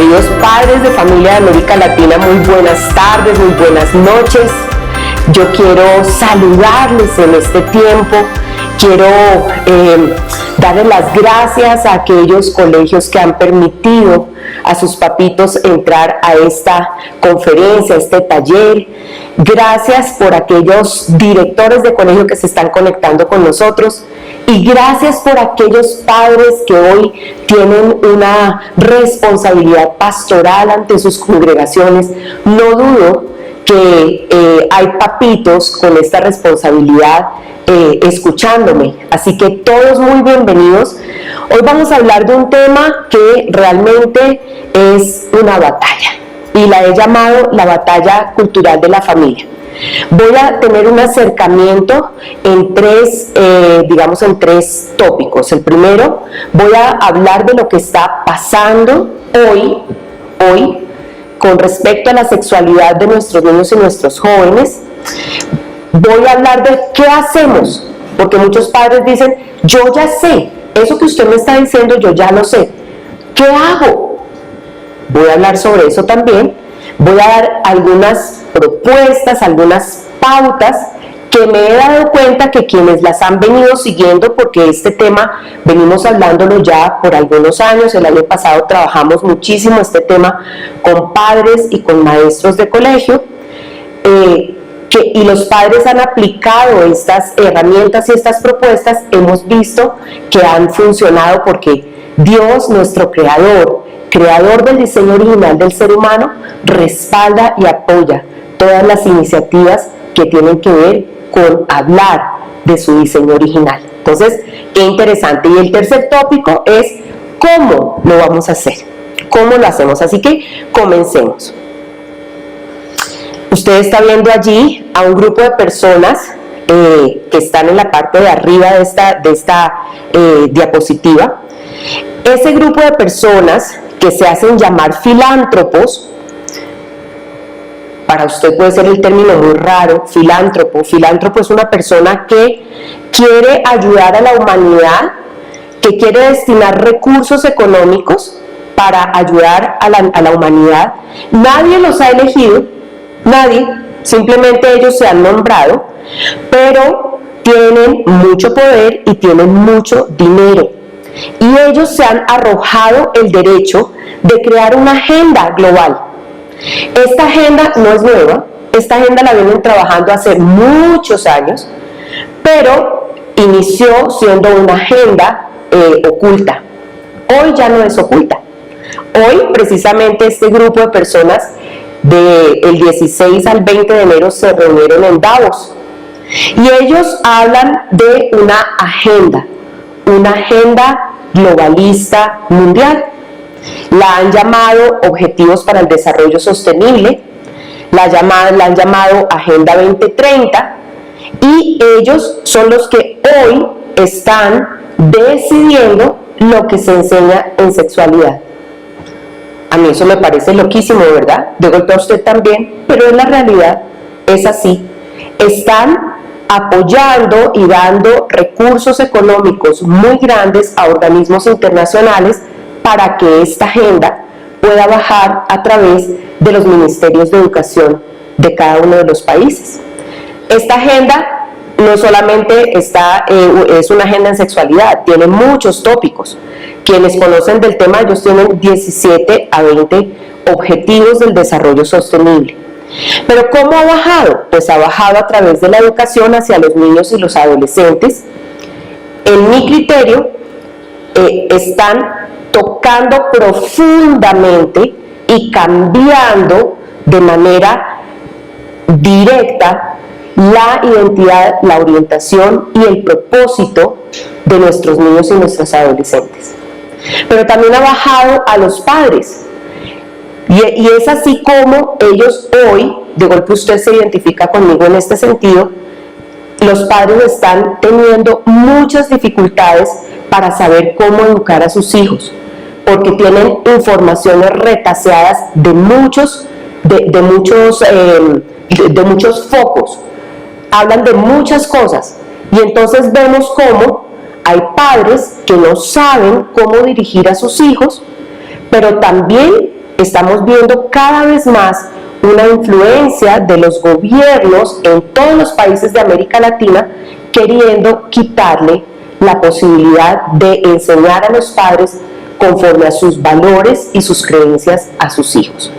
Queridos padres de familia de América Latina, muy buenas tardes, muy buenas noches. Yo quiero saludarles en este tiempo. Quiero darles las gracias a aquellos colegios que han permitido a sus papitos entrar a esta conferencia, a este taller. Gracias por aquellos directores de colegio que se están conectando con nosotros. Y gracias por aquellos padres que hoy tienen una responsabilidad pastoral ante sus congregaciones. No dudo que hay papitos con esta responsabilidad escuchándome, así que todos muy bienvenidos. Hoy vamos a hablar de un tema que realmente es una batalla y la he llamado la batalla cultural de la familia. Voy a tener un acercamiento en tres tópicos. El primero, voy a hablar de lo que está pasando hoy con respecto a la sexualidad de nuestros niños y nuestros jóvenes. Voy a hablar de qué hacemos, porque muchos padres dicen, yo ya sé, eso que usted me está diciendo yo ya lo sé, ¿qué hago? Voy a hablar sobre eso también. Voy a dar algunas propuestas, algunas pautas que me he dado cuenta que quienes las han venido siguiendo, porque este tema venimos hablándolo ya por algunos años. El año pasado trabajamos muchísimo este tema con padres y con maestros de colegio, y los padres han aplicado estas herramientas y estas propuestas. Hemos visto que han funcionado porque Dios, nuestro creador del diseño original del ser humano, respalda y apoya todas las iniciativas que tienen que ver con hablar de su diseño original. Entonces, qué interesante. Y el tercer tópico es cómo lo vamos a hacer, cómo lo hacemos. Así que comencemos. Usted está viendo allí a un grupo de personas que están en la parte de arriba de esta diapositiva. Ese grupo de personas que se hacen llamar filántropos, para usted puede ser el término muy raro, filántropo. Filántropo es una persona que quiere ayudar a la humanidad, que quiere destinar recursos económicos para ayudar a la humanidad. Nadie los ha elegido, nadie, simplemente ellos se han nombrado, pero tienen mucho poder y tienen mucho dinero. Y ellos se han arrojado el derecho de crear una agenda global. Esta agenda no es nueva, esta agenda la vienen trabajando hace muchos años, pero inició siendo una agenda oculta. Hoy ya no es oculta. Hoy precisamente este grupo de personas del 16 al 20 de enero se reunieron en Davos y ellos hablan de una agenda globalista mundial. La han llamado Objetivos para el Desarrollo Sostenible, la han llamado Agenda 2030, y ellos son los que hoy están decidiendo lo que se enseña en sexualidad. A mí eso me parece loquísimo, ¿verdad? De golpe a usted también, pero en la realidad es así. Están apoyando y dando recursos económicos muy grandes a organismos internacionales para que esta agenda pueda bajar a través de los ministerios de educación de cada uno de los países. Esta agenda no solamente es una agenda en sexualidad, tiene muchos tópicos. Quienes conocen del tema, ellos tienen 17 a 20 objetivos del desarrollo sostenible. Pero ¿cómo ha bajado? Pues ha bajado a través de la educación hacia los niños y los adolescentes. En mi criterio, están tocando profundamente y cambiando de manera directa la identidad, la orientación y el propósito de nuestros niños y nuestros adolescentes. Pero también ha bajado a los padres. Y es así como ellos hoy, de golpe usted se identifica conmigo en este sentido, los padres están teniendo muchas dificultades para saber cómo educar a sus hijos, porque tienen informaciones retaseadas de muchos focos, hablan de muchas cosas, y entonces vemos cómo hay padres que no saben cómo dirigir a sus hijos, pero también estamos viendo cada vez más una influencia de los gobiernos en todos los países de América Latina queriendo quitarle la posibilidad de enseñar a los padres conforme a sus valores y sus creencias a sus hijos.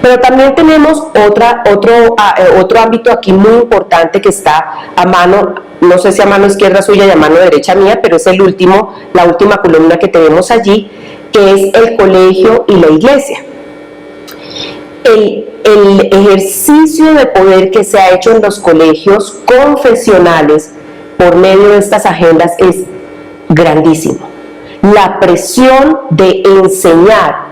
Pero también tenemos otro ámbito aquí muy importante que está a mano, no sé si a mano izquierda suya y a mano derecha mía, pero es la última columna que tenemos allí, que es el colegio y la iglesia. El ejercicio de poder que se ha hecho en los colegios confesionales por medio de estas agendas es grandísimo. La presión de enseñar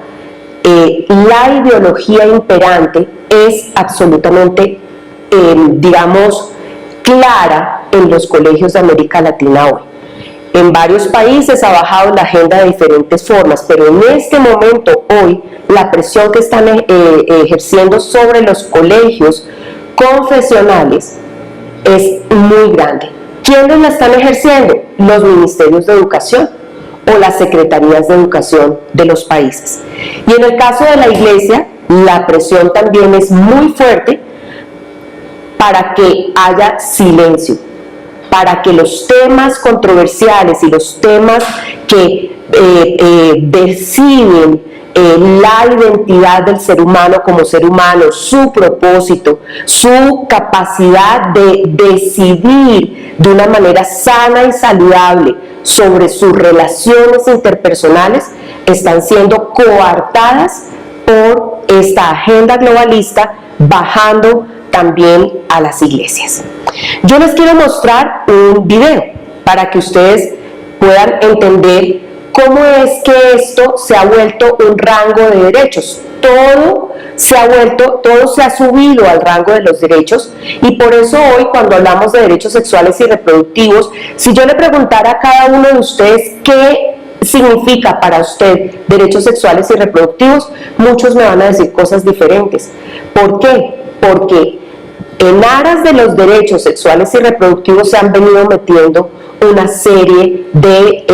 la ideología imperante es absolutamente, digamos, clara en los colegios de América Latina hoy. En varios países ha bajado la agenda de diferentes formas, pero en este momento, hoy, la presión que están ejerciendo sobre los colegios confesionales es muy grande. ¿Quiénes la están ejerciendo? Los ministerios de educación o las secretarías de educación de los países. Y en el caso de la iglesia, la presión también es muy fuerte para que haya silencio, para que los temas controversiales y los temas que deciden la identidad del ser humano como ser humano, su propósito, su capacidad de decidir de una manera sana y saludable sobre sus relaciones interpersonales, están siendo coartadas por esta agenda globalista, bajando también a las iglesias. Yo les quiero mostrar un video para que ustedes puedan entender cómo es que esto se ha vuelto un rango de derechos. Todo se ha subido al rango de los derechos, y por eso hoy, cuando hablamos de derechos sexuales y reproductivos, si yo le preguntara a cada uno de ustedes qué significa para usted derechos sexuales y reproductivos, muchos me van a decir cosas diferentes. ¿Por qué? Porque en aras de los derechos sexuales y reproductivos se han venido metiendo una serie de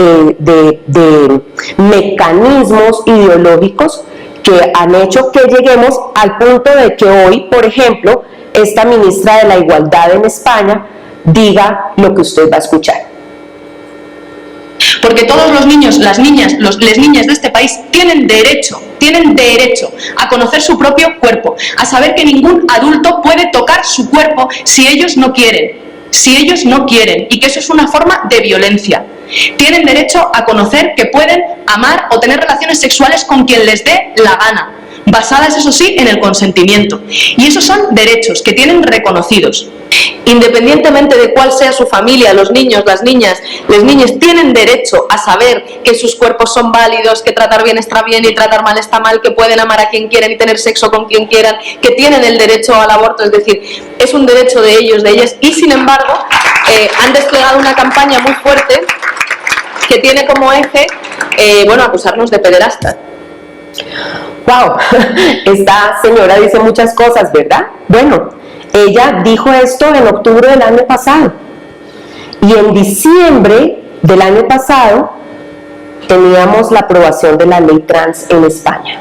mecanismos ideológicos que han hecho que lleguemos al punto de que hoy, por ejemplo, esta ministra de la Igualdad en España diga lo que usted va a escuchar. Porque todos los niños, las niñas, las niñas de este país tienen derecho a conocer su propio cuerpo, a saber que ningún adulto puede tocar su cuerpo si ellos no quieren, y que eso es una forma de violencia. Tienen derecho a conocer que pueden amar o tener relaciones sexuales con quien les dé la gana, basadas, eso sí, en el consentimiento. Y esos son derechos que tienen reconocidos. Independientemente de cuál sea su familia, los niños, las niñas tienen derecho a saber que sus cuerpos son válidos, que tratar bien está bien y tratar mal está mal, que pueden amar a quien quieran y tener sexo con quien quieran, que tienen el derecho al aborto, es decir, es un derecho de ellos, de ellas, y sin embargo han desplegado una campaña muy fuerte que tiene como eje, acusarnos de pederastas. ¡Wow! Esta señora dice muchas cosas, ¿verdad? Bueno, ella dijo esto en octubre del año pasado, y en diciembre del año pasado teníamos la aprobación de la ley trans en España.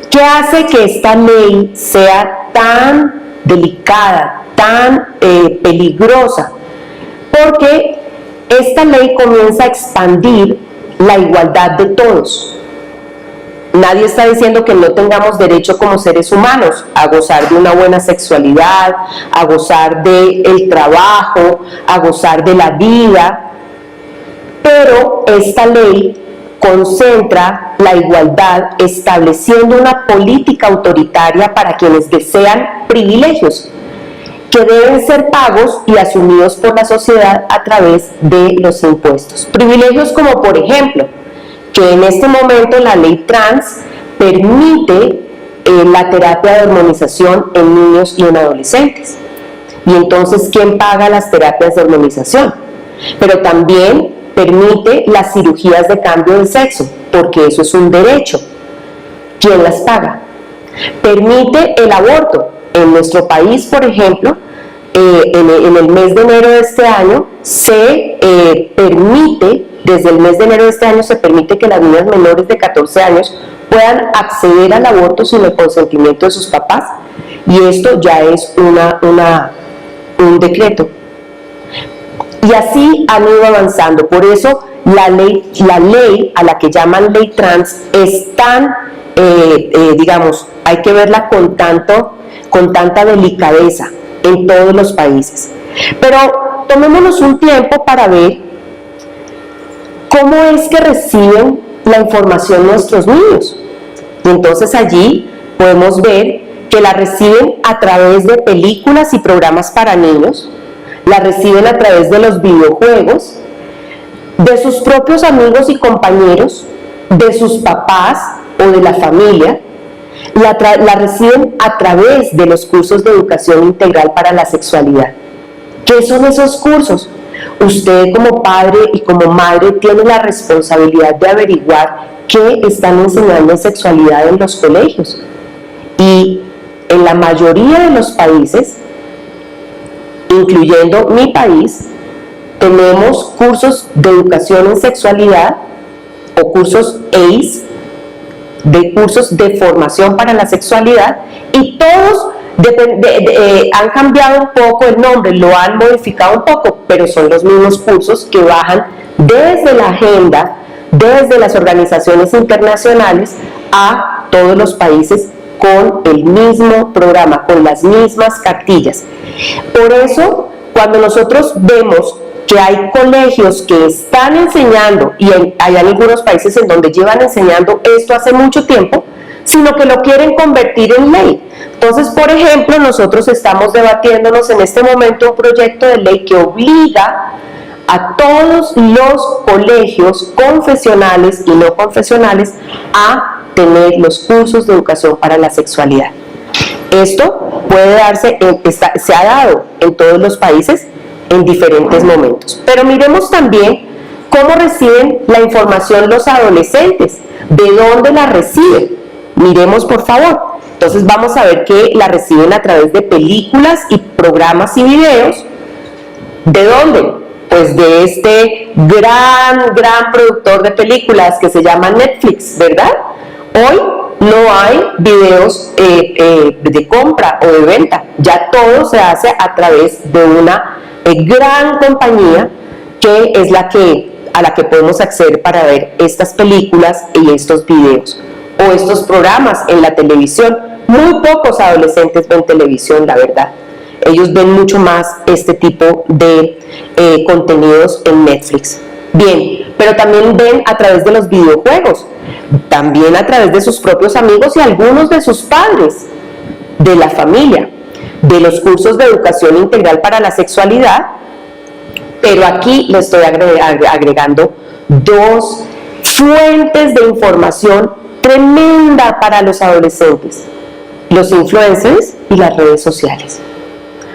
¿Qué hace que esta ley sea tan delicada, tan peligrosa? Porque esta ley comienza a expandir la igualdad de todos. Nadie está diciendo que no tengamos derecho como seres humanos a gozar de una buena sexualidad, a gozar del trabajo, a gozar de la vida, pero esta ley concentra la igualdad estableciendo una política autoritaria para quienes desean privilegios que deben ser pagos y asumidos por la sociedad a través de los impuestos. Privilegios como, por ejemplo, que en este momento la ley trans permite la terapia de hormonización en niños y en adolescentes. Y entonces, ¿quién paga las terapias de hormonización? Pero también permite las cirugías de cambio de sexo, porque eso es un derecho. ¿Quién las paga? Permite el aborto. En nuestro país, por ejemplo, en el mes de enero de este año se permite, desde el mes de enero de este año se permite que las niñas menores de 14 años puedan acceder al aborto sin el consentimiento de sus papás, y esto ya es un decreto. Y así han ido avanzando. Por eso la ley a la que llaman ley trans es tan, digamos, hay que verla con tanta delicadeza en todos los países. Pero tomémonos un tiempo para ver cómo es que reciben la información nuestros niños. Y entonces allí podemos ver que la reciben a través de películas y programas para niños, la reciben a través de los videojuegos, de sus propios amigos y compañeros, de sus papás o de la familia. La reciben a través de los cursos de educación integral para la sexualidad. ¿Qué son esos cursos? Usted como padre y como madre tiene la responsabilidad de averiguar qué están enseñando en sexualidad en los colegios. Y en la mayoría de los países, incluyendo mi país, tenemos cursos de educación en sexualidad o cursos ACE, de cursos de formación para la sexualidad, y todos han cambiado un poco el nombre, lo han modificado un poco, pero son los mismos cursos que bajan desde la agenda, desde las organizaciones internacionales a todos los países con el mismo programa, con las mismas cartillas. Por eso, cuando nosotros vemos que hay colegios que están enseñando, y hay algunos países en donde llevan enseñando esto hace mucho tiempo, sino que lo quieren convertir en ley. Entonces, por ejemplo, nosotros estamos debatiéndonos en este momento un proyecto de ley que obliga a todos los colegios confesionales y no confesionales a tener los cursos de educación para la sexualidad. Esto puede darse, se ha dado en todos los países en diferentes momentos. Pero miremos también cómo reciben la información los adolescentes, de dónde la reciben. Miremos, por favor. Entonces vamos a ver que la reciben a través de películas y programas y videos. ¿De dónde? Pues de este gran productor de películas que se llama Netflix, ¿verdad? Hoy no hay videos de compra o de venta, ya todo se hace a través de una gran compañía que es a la que podemos acceder para ver estas películas y estos videos o estos programas en la televisión. Muy pocos adolescentes ven televisión, la verdad. Ellos ven mucho más este tipo de contenidos en Netflix. Bien, pero también ven a través de los videojuegos, también a través de sus propios amigos y algunos de sus padres, de la familia, de los cursos de educación integral para la sexualidad. Pero aquí le estoy agregando dos fuentes de información tremenda para los adolescentes: los influencers y las redes sociales.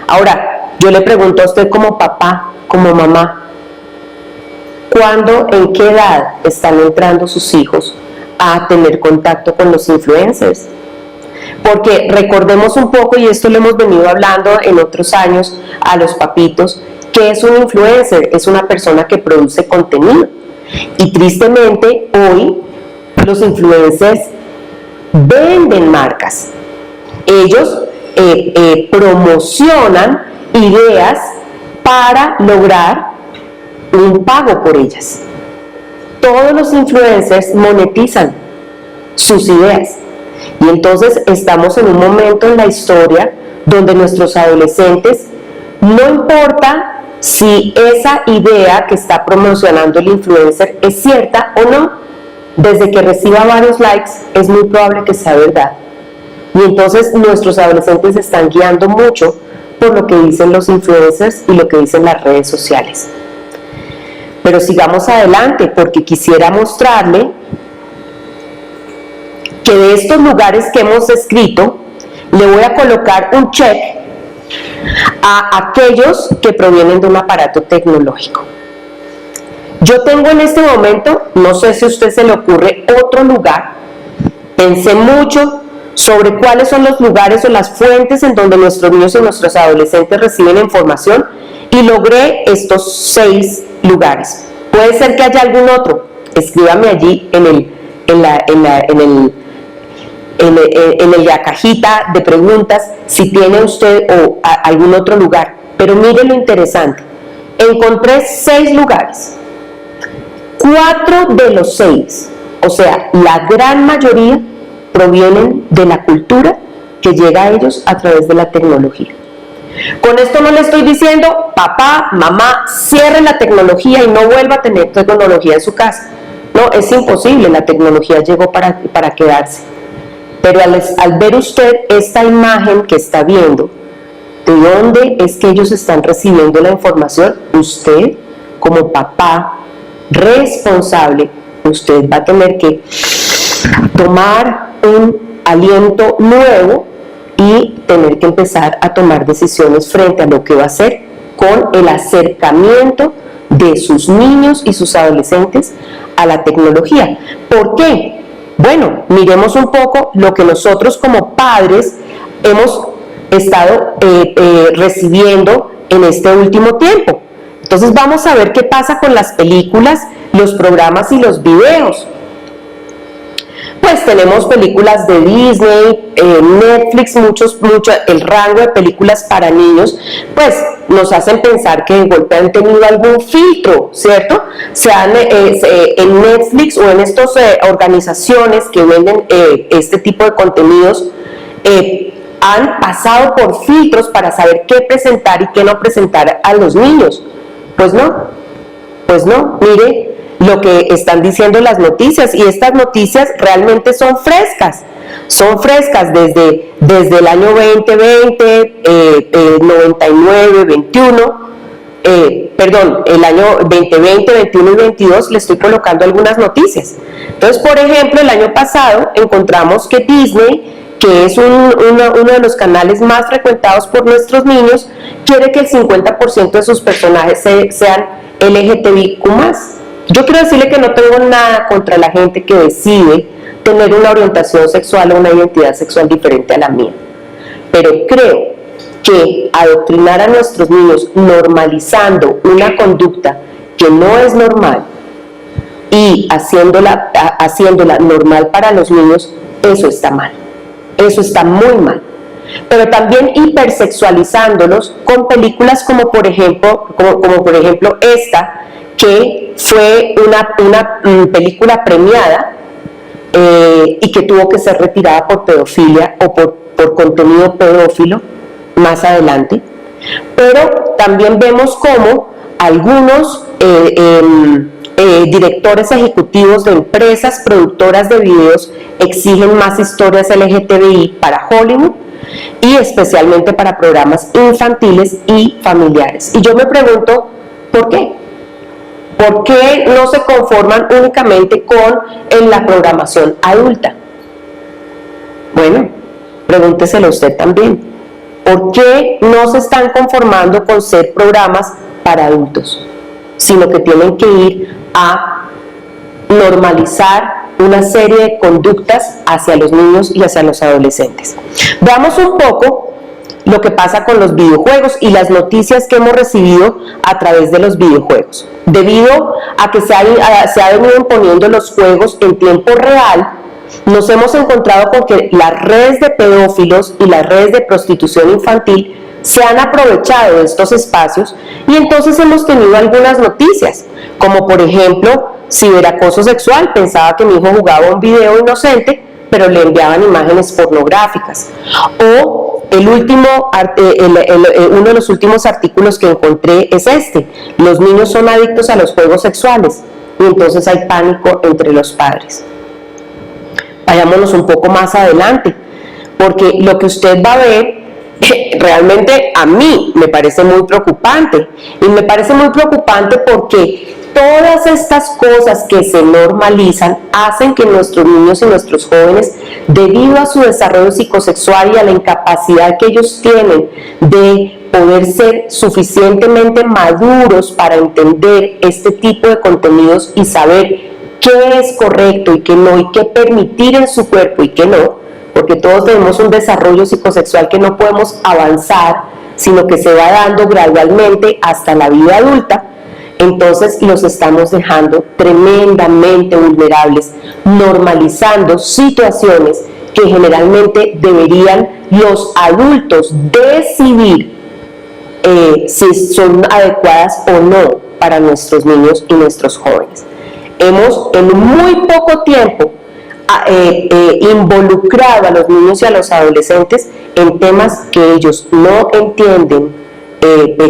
Ahora, yo le pregunto a usted como papá, como mamá, ¿cuándo, en qué edad están entrando sus hijos a tener contacto con los influencers? Porque recordemos un poco, y esto lo hemos venido hablando en otros años a los papitos, ¿qué es un influencer? Es una persona que produce contenido. Y tristemente hoy los influencers venden marcas. Ellos promocionan ideas para lograr un pago por ellas. Todos los influencers monetizan sus ideas. Y entonces estamos en un momento en la historia donde nuestros adolescentes, no importa si esa idea que está promocionando el influencer es cierta o no, desde que reciba varios likes es muy probable que sea verdad. Y entonces nuestros adolescentes se están guiando mucho por lo que dicen los influencers y lo que dicen las redes sociales. Pero sigamos adelante, porque quisiera mostrarle que de estos lugares que hemos descrito, le voy a colocar un check a aquellos que provienen de un aparato tecnológico. Yo tengo en este momento, no sé si a usted se le ocurre otro lugar, pensé mucho sobre cuáles son los lugares o las fuentes en donde nuestros niños y nuestros adolescentes reciben información y logré estos 6 lugares. Puede ser que haya algún otro, escríbame allí en la cajita de preguntas si tiene usted o algún otro lugar. Pero mire lo interesante, encontré 6 lugares, 4 de los 6, o sea, la gran mayoría provienen de la cultura que llega a ellos a través de la tecnología. Con esto no le estoy diciendo, papá, mamá, cierre la tecnología y no vuelva a tener tecnología en su casa. No, es imposible, la tecnología llegó para quedarse. Pero al ver usted esta imagen que está viendo, ¿de dónde es que ellos están recibiendo la información? Usted, como papá responsable, usted va a tener que tomar un aliento nuevo y tener que empezar a tomar decisiones frente a lo que va a hacer con el acercamiento de sus niños y sus adolescentes a la tecnología. ¿Por qué? Bueno, miremos un poco lo que nosotros como padres hemos estado recibiendo en este último tiempo. Entonces vamos a ver qué pasa con las películas, los programas y los videos. Pues tenemos películas de Disney, Netflix, el rango de películas para niños, pues nos hacen pensar que de golpe han tenido algún filtro, ¿cierto? En Netflix o en estas organizaciones que venden este tipo de contenidos, han pasado por filtros para saber qué presentar y qué no presentar a los niños. Pues no, mire lo que están diciendo las noticias, y estas noticias realmente son frescas desde el año 2020, 99, 21, el año 2020, 21 y 22 le estoy colocando algunas noticias. Entonces, por ejemplo, el año pasado encontramos que Disney, que es uno de los canales más frecuentados por nuestros niños, quiere que el 50% de sus personajes sean LGTBIQ+. Yo quiero decirle que no tengo nada contra la gente que decide tener una orientación sexual o una identidad sexual diferente a la mía, pero creo que adoctrinar a nuestros niños normalizando una conducta que no es normal y haciéndola normal para los niños, eso está mal, eso está muy mal. Pero también hipersexualizándolos con películas como por ejemplo esta, que fue una película premiada y que tuvo que ser retirada por pedofilia o por contenido pedófilo más adelante. Pero también vemos cómo algunos directores ejecutivos de empresas productoras de videos exigen más historias LGTBI para Hollywood y especialmente para programas infantiles y familiares. Y yo me pregunto, ¿por qué? ¿Por qué no se conforman únicamente con la programación adulta? Bueno, pregúnteselo usted también. ¿Por qué no se están conformando con ser programas para adultos? Sino que tienen que ir a normalizar una serie de conductas hacia los niños y hacia los adolescentes. Veamos un poco lo que pasa con los videojuegos y las noticias que hemos recibido a través de los videojuegos. Debido a que se ha venido imponiendo los juegos en tiempo real, nos hemos encontrado con que las redes de pedófilos y las redes de prostitución infantil se han aprovechado de estos espacios, y entonces hemos tenido algunas noticias, como por ejemplo, ciberacoso sexual. Pensaba que mi hijo jugaba un video inocente, pero le enviaban imágenes pornográficas. O uno de los últimos artículos que encontré es este: los niños son adictos a los juegos sexuales, y entonces hay pánico entre los padres. Vayámonos un poco más adelante, porque lo que usted va a ver realmente a mí me parece muy preocupante, y me parece muy preocupante porque todas estas cosas que se normalizan hacen que nuestros niños y nuestros jóvenes, debido a su desarrollo psicosexual y a la incapacidad que ellos tienen de poder ser suficientemente maduros para entender este tipo de contenidos y saber qué es correcto y qué no, y qué permitir en su cuerpo y qué no, porque todos tenemos un desarrollo psicosexual que no podemos avanzar, sino que se va dando gradualmente hasta la vida adulta, entonces los estamos dejando tremendamente vulnerables, normalizando situaciones que generalmente deberían los adultos decidir si son adecuadas o no para nuestros niños y nuestros jóvenes. Hemos en muy poco tiempo involucrado a los niños y a los adolescentes en temas que ellos no entienden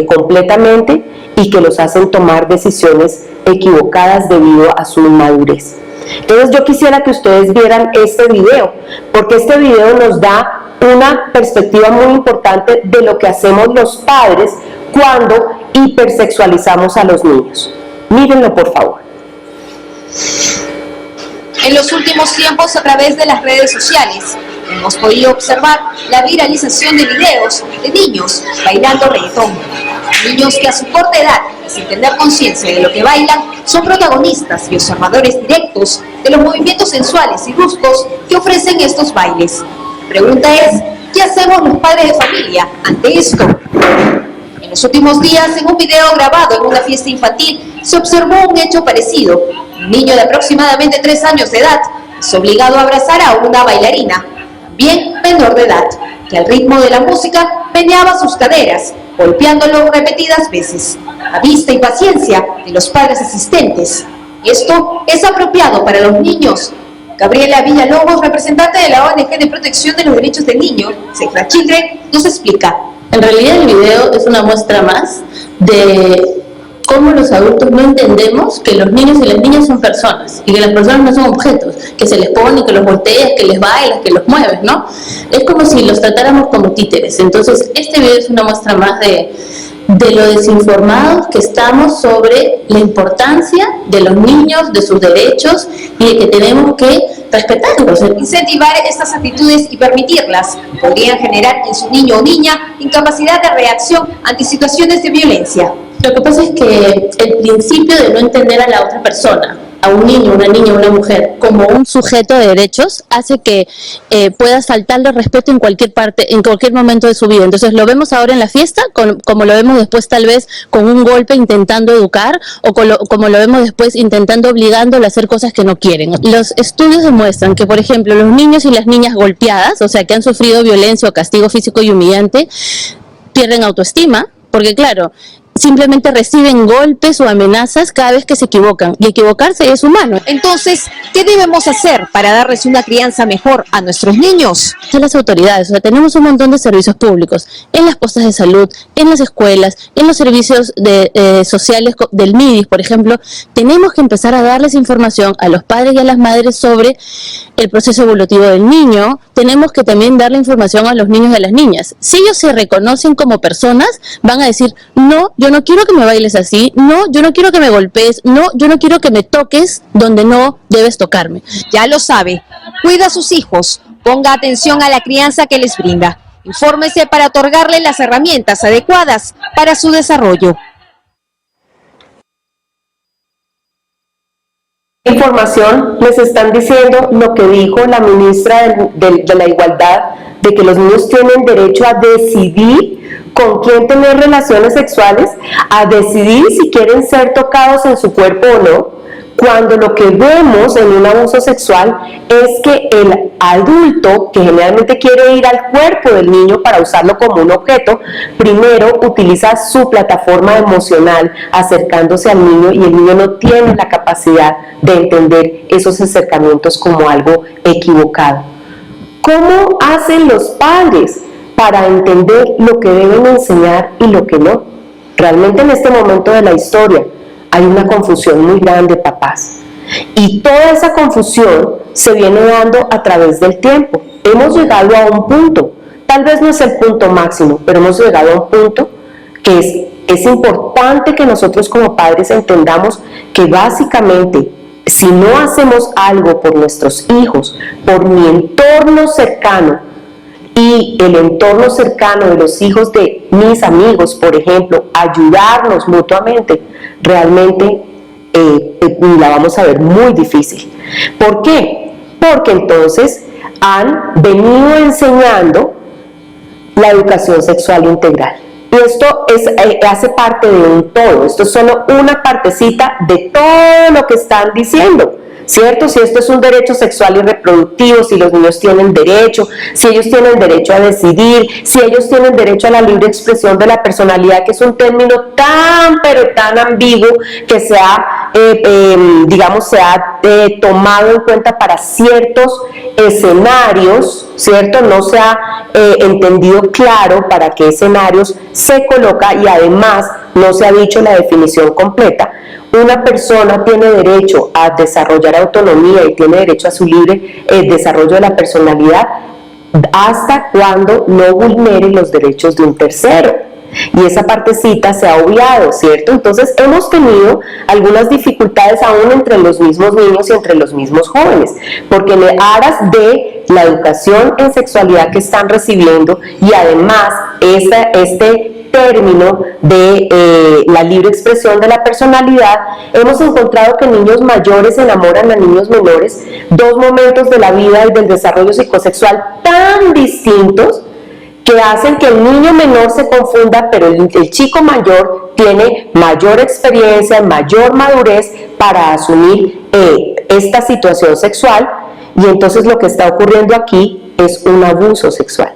completamente y que los hacen tomar decisiones equivocadas debido a su inmadurez. Entonces yo quisiera que ustedes vieran este video, porque este video nos da una perspectiva muy importante de lo que hacemos los padres cuando hipersexualizamos a los niños. Mírenlo, por favor. En los últimos tiempos, a través de las redes sociales, hemos podido observar la viralización de videos de niños bailando reggaetón. Niños que a su corta edad, sin tener conciencia de lo que bailan, son protagonistas y observadores directos de los movimientos sensuales y bruscos que ofrecen estos bailes. La pregunta es, ¿qué hacemos los padres de familia ante esto? En los últimos días, en un video grabado en una fiesta infantil, se observó un hecho parecido. Un niño de aproximadamente 3 años de edad es obligado a abrazar a una bailarina, bien menor de edad, que al ritmo de la música meneaba sus caderas, golpeándolo repetidas veces, a vista y paciencia de los padres asistentes. ¿Esto es apropiado para los niños? Gabriela Villalobos, representante de la ONG de Protección de los Derechos del Niño, Save the Children, nos explica. En realidad el video es una muestra más de cómo los adultos no entendemos que los niños y las niñas son personas y que las personas no son objetos, que se les pone, que los volteas, que les bailas, que los mueves, ¿no? Es como si los tratáramos como títeres. Entonces este video es una muestra más de lo desinformados que estamos sobre la importancia de los niños, de sus derechos y de que tenemos que respetarlos. Incentivar estas actitudes y permitirlas podrían generar en su niño o niña incapacidad de reacción ante situaciones de violencia. Lo que pasa es que el principio de no entender a la otra persona, a un niño, una niña, una mujer, como un sujeto de derechos, hace que puedas faltarle respeto en cualquier parte, en cualquier momento de su vida. Entonces lo vemos ahora en la fiesta, como lo vemos después tal vez con un golpe intentando educar, o como lo vemos después intentando obligándolo a hacer cosas que no quieren. Los estudios demuestran que, por ejemplo, los niños y las niñas golpeadas, o sea, que han sufrido violencia o castigo físico y humillante, pierden autoestima, porque claro, simplemente reciben golpes o amenazas cada vez que se equivocan, y equivocarse es humano. Entonces, ¿qué debemos hacer para darles una crianza mejor a nuestros niños? A las autoridades, o sea, tenemos un montón de servicios públicos, en las postas de salud, en las escuelas, en los servicios sociales del MIDIS, por ejemplo. Tenemos que empezar a darles información a los padres y a las madres sobre el proceso evolutivo del niño. Tenemos que también darle información a los niños y a las niñas. Si ellos se reconocen como personas, van a decir, no, yo no quiero que me bailes así, no, yo no quiero que me golpees, no, yo no quiero que me toques donde no debes tocarme. Ya lo sabe, cuida a sus hijos, ponga atención a la crianza que les brinda, infórmese para otorgarle las herramientas adecuadas para su desarrollo. Información les están diciendo lo que dijo la ministra de la Igualdad, de que los niños tienen derecho a decidir con quién tener relaciones sexuales, a decidir si quieren ser tocados en su cuerpo o no, cuando lo que vemos en un abuso sexual es que el adulto, que generalmente quiere ir al cuerpo del niño para usarlo como un objeto, primero utiliza su plataforma emocional acercándose al niño, y el niño no tiene la capacidad de entender esos acercamientos como algo equivocado. ¿Cómo hacen los padres para entender lo que deben enseñar y lo que no? Realmente en este momento de la historia hay una confusión muy grande, papás. Y toda esa confusión se viene dando a través del tiempo. Hemos llegado a un punto, tal vez no es el punto máximo, pero hemos llegado a un punto que es importante que nosotros como padres entendamos que básicamente, si no hacemos algo por nuestros hijos, por mi entorno cercano y el entorno cercano de los hijos de mis amigos, por ejemplo, ayudarnos mutuamente, realmente la vamos a ver muy difícil. ¿Por qué? Porque entonces han venido enseñando la educación sexual integral. Y esto hace parte de un todo, esto es solo una partecita de todo lo que están diciendo, ¿cierto? Si esto es un derecho sexual y reproductivo, si los niños tienen derecho, si ellos tienen derecho a decidir, si ellos tienen derecho a la libre expresión de la personalidad, que es un término tan, pero tan ambiguo que se ha, tomado en cuenta para ciertos escenarios, ¿cierto? No se ha entendido claro para qué escenarios se coloca y además no se ha dicho la definición completa. Una persona tiene derecho a desarrollar autonomía y tiene derecho a su libre desarrollo de la personalidad hasta cuando no vulnere los derechos de un tercero. Y esa partecita se ha obviado, ¿cierto? Entonces hemos tenido algunas dificultades aún entre los mismos niños y entre los mismos jóvenes, porque en aras de la educación en sexualidad que están recibiendo y además este término de la libre expresión de la personalidad, hemos encontrado que niños mayores enamoran a niños menores, dos momentos de la vida y del desarrollo psicosexual tan distintos que hacen que el niño menor se confunda, pero el chico mayor tiene mayor experiencia, mayor madurez para asumir esta situación sexual, y entonces lo que está ocurriendo aquí es un abuso sexual,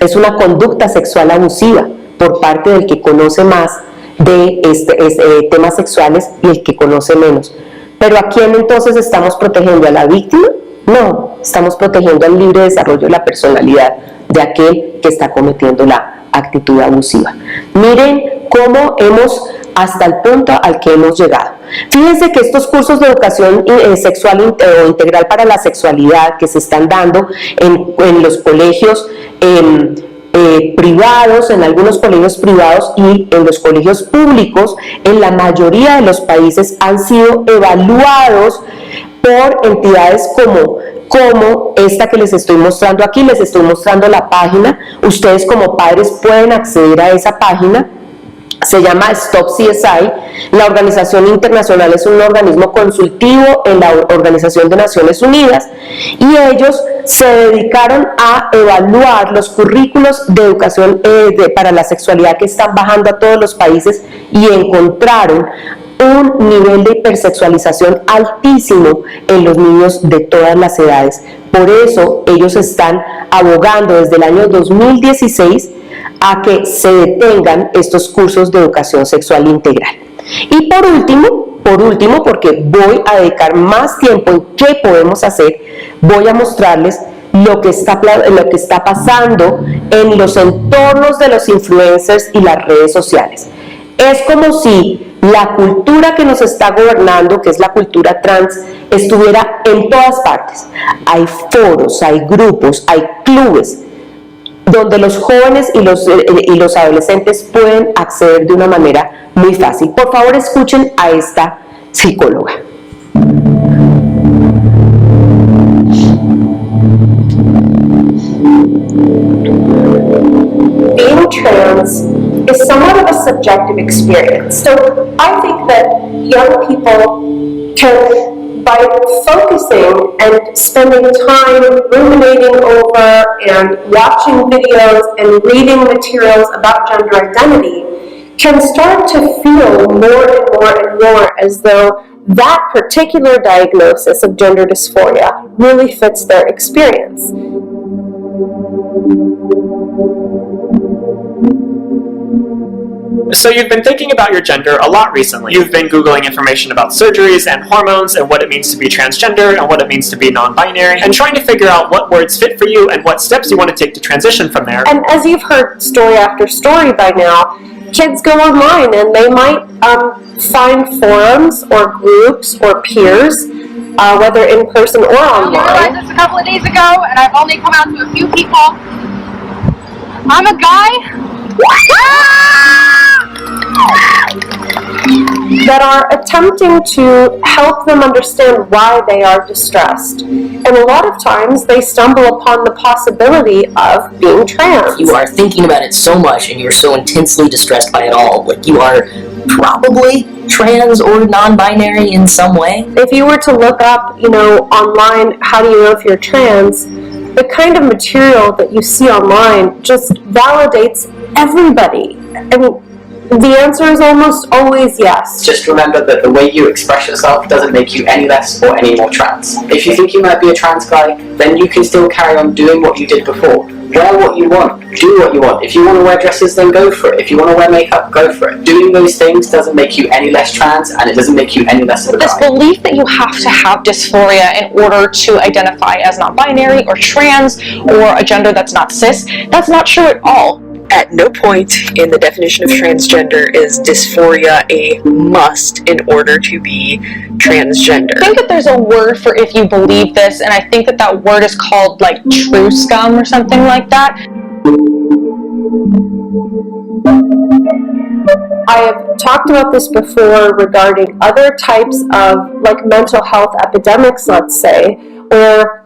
es una conducta sexual abusiva por parte del que conoce más de temas sexuales y el que conoce menos. ¿Pero a quién entonces estamos protegiendo? ¿A la víctima? No, estamos protegiendo al libre desarrollo de la personalidad de aquel que está cometiendo la actitud abusiva. Miren cómo hasta el punto al que hemos llegado. Fíjense que estos cursos de educación sexual o integral para la sexualidad que se están dando en los colegios privados, en algunos colegios privados y en los colegios públicos, en la mayoría de los países han sido evaluados por entidades como esta que les estoy mostrando aquí. Les estoy mostrando la página, ustedes como padres pueden acceder a esa página. Se llama Stop CSI. La organización internacional es un organismo consultivo en la Organización de Naciones Unidas y ellos se dedicaron a evaluar los currículos de educación para la sexualidad que están bajando a todos los países y encontraron un nivel de hipersexualización altísimo en los niños de todas las edades. Por eso ellos están abogando desde el año 2016 a que se detengan estos cursos de educación sexual integral. Y por último, porque voy a dedicar más tiempo en qué podemos hacer, voy a mostrarles lo que está pasando en los entornos de los influencers y las redes sociales. Es como si la cultura que nos está gobernando, que es la cultura trans, estuviera en todas partes. Hay foros, hay grupos, hay clubes donde los jóvenes y los adolescentes pueden acceder de una manera muy fácil. Por favor, escuchen a esta psicóloga. Being trans is somewhat of a subjective experience. So I think that young people can, by focusing and spending time ruminating over and watching videos and reading materials about gender identity, can start to feel more and more and more as though that particular diagnosis of gender dysphoria really fits their experience. So you've been thinking about your gender a lot recently. You've been Googling information about surgeries and hormones and what it means to be transgender and what it means to be non-binary and trying to figure out what words fit for you and what steps you want to take to transition from there. And as you've heard story after story by now, kids go online and they might find forums or groups or peers, whether in person or online. I realized this a couple of days ago and I've only come out to a few people. I'm a guy that are attempting to help them understand why they are distressed. And a lot of times they stumble upon the possibility of being trans. You are thinking about it so much and you're so intensely distressed by it all. Like you are probably trans or non-binary in some way? If you were to look up, online, how do you know if you're trans, the kind of material that you see online just validates everybody. I mean, the answer is almost always yes. Just remember that the way you express yourself doesn't make you any less or any more trans. If you think you might be a trans guy, then you can still carry on doing what you did before. Wear what you want, do what you want. If you want to wear dresses, then go for it. If you want to wear makeup, go for it. Doing those things doesn't make you any less trans, and it doesn't make you any less of a guy. This belief that you have to have dysphoria in order to identify as non-binary or trans or a gender that's not cis, that's not true at all. At no point in the definition of transgender is dysphoria a must in order to be transgender. I think that there's a word for if you believe this, and I think that that word is called like true scum or something like that. I have talked about this before regarding other types of mental health epidemics, let's say, where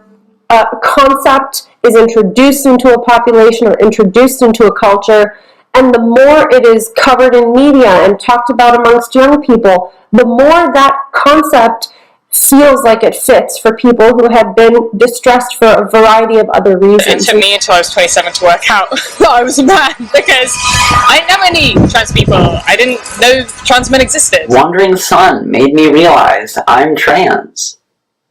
a concept is introduced into a population or introduced into a culture, and the more it is covered in media and talked about amongst young people, the more that concept feels like it fits for people who have been distressed for a variety of other reasons. It took me until I was 27 to work out that I was a man, because I didn't know any trans people. I didn't know trans men existed. Wandering Sun made me realize I'm trans.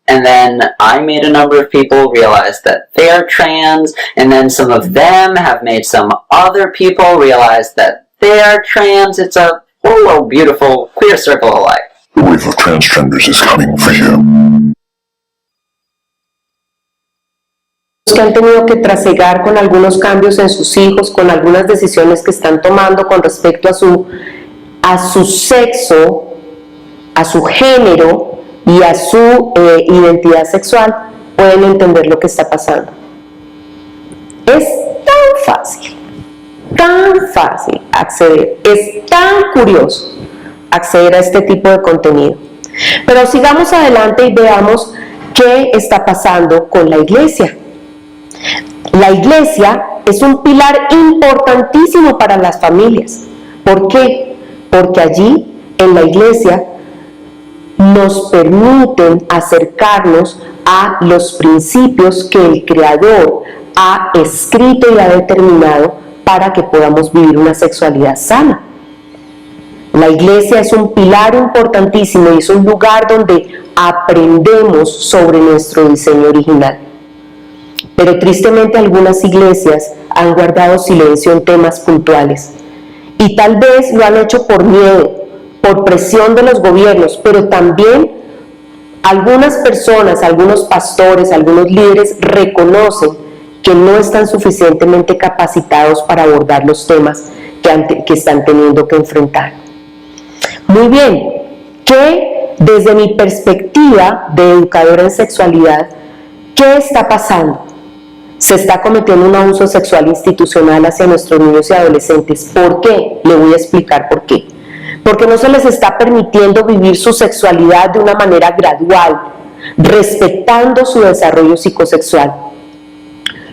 And then I made a number of people realize that they're trans, and then some of them have made some other people realize that they're trans. It's a whole beautiful queer circle of life. The wave of transgenders is coming for you. Que han tenido que trasegar con algunos cambios en sus hijos, con algunas decisiones que están tomando con respecto a su sexo, a su género y a su identidad sexual, pueden entender lo que está pasando. Es tan fácil acceder, es tan curioso acceder a este tipo de contenido. Pero sigamos adelante y veamos qué está pasando con la iglesia. La iglesia es un pilar importantísimo para las familias. ¿Por qué? Porque allí, en la iglesia, nos permiten acercarnos a los principios que el Creador ha escrito y ha determinado para que podamos vivir una sexualidad sana. La iglesia es un pilar importantísimo y es un lugar donde aprendemos sobre nuestro diseño original. Pero tristemente algunas iglesias han guardado silencio en temas puntuales y tal vez lo han hecho por miedo, por presión de los gobiernos, pero también algunas personas, algunos pastores, algunos líderes reconocen que no están suficientemente capacitados para abordar los temas que están teniendo que enfrentar. Muy bien, que desde mi perspectiva de educadora en sexualidad, ¿qué está pasando? Se está cometiendo un abuso sexual institucional hacia nuestros niños y adolescentes. ¿Por qué? Le voy a explicar por qué. Porque no se les está permitiendo vivir su sexualidad de una manera gradual, respetando su desarrollo psicosexual.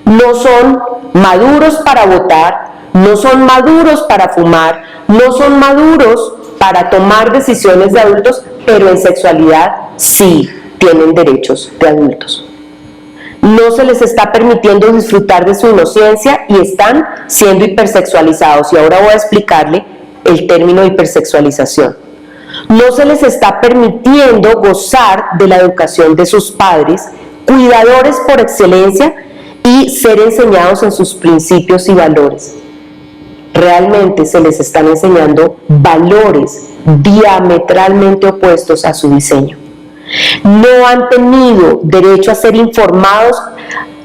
No son maduros para votar, no son maduros para fumar, no son maduros para tomar decisiones de adultos, pero en sexualidad sí tienen derechos de adultos. No se les está permitiendo disfrutar de su inocencia y están siendo hipersexualizados. Y ahora voy a explicarle el término hipersexualización. No se les está permitiendo gozar de la educación de sus padres, cuidadores por excelencia, y ser enseñados en sus principios y valores. Realmente se les están enseñando valores diametralmente opuestos a su diseño. No han tenido derecho a ser informados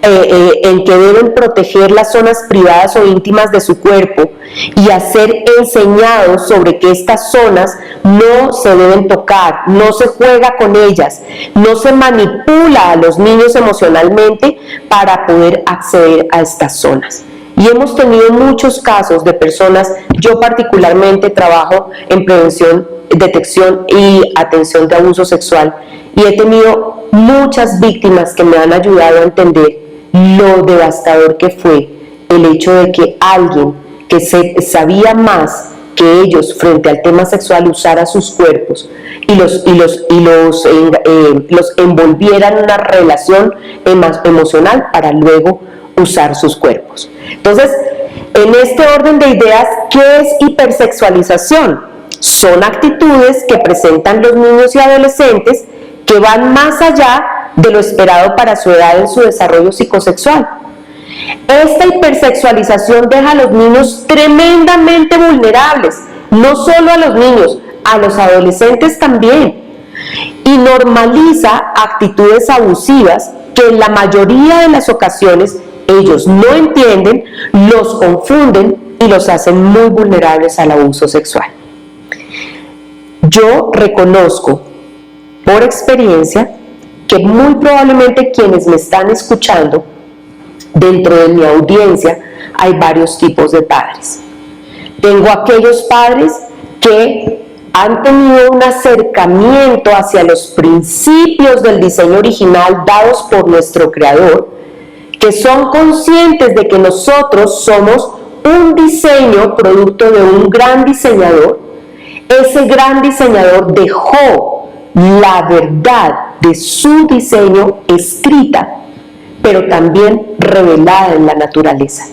en que deben proteger las zonas privadas o íntimas de su cuerpo y a ser enseñados sobre que estas zonas no se deben tocar, no se juega con ellas, no se manipula a los niños emocionalmente para poder acceder a estas zonas. Y hemos tenido muchos casos de personas, yo particularmente trabajo en prevención, detección y atención de abuso sexual, y he tenido muchas víctimas que me han ayudado a entender lo devastador que fue el hecho de que alguien que sabía más que ellos frente al tema sexual usaran sus cuerpos y los envolvieran en una relación emocional para luego usar sus cuerpos. Entonces, en este orden de ideas, ¿qué es hipersexualización? Son actitudes que presentan los niños y adolescentes que van más allá de lo esperado para su edad en su desarrollo psicosexual. Esta hipersexualización deja a los niños tremendamente vulnerables, no solo a los niños, a los adolescentes también, y normaliza actitudes abusivas que en la mayoría de las ocasiones ellos no entienden, los confunden y los hacen muy vulnerables al abuso sexual. Yo reconozco por experiencia que muy probablemente quienes me están escuchando, dentro de mi audiencia hay varios tipos de padres. Tengo aquellos padres que han tenido un acercamiento hacia los principios del diseño original dados por nuestro Creador, que son conscientes de que nosotros somos un diseño producto de un gran diseñador. Ese gran diseñador dejó la verdad de su diseño escrita, pero también revelada en la naturaleza.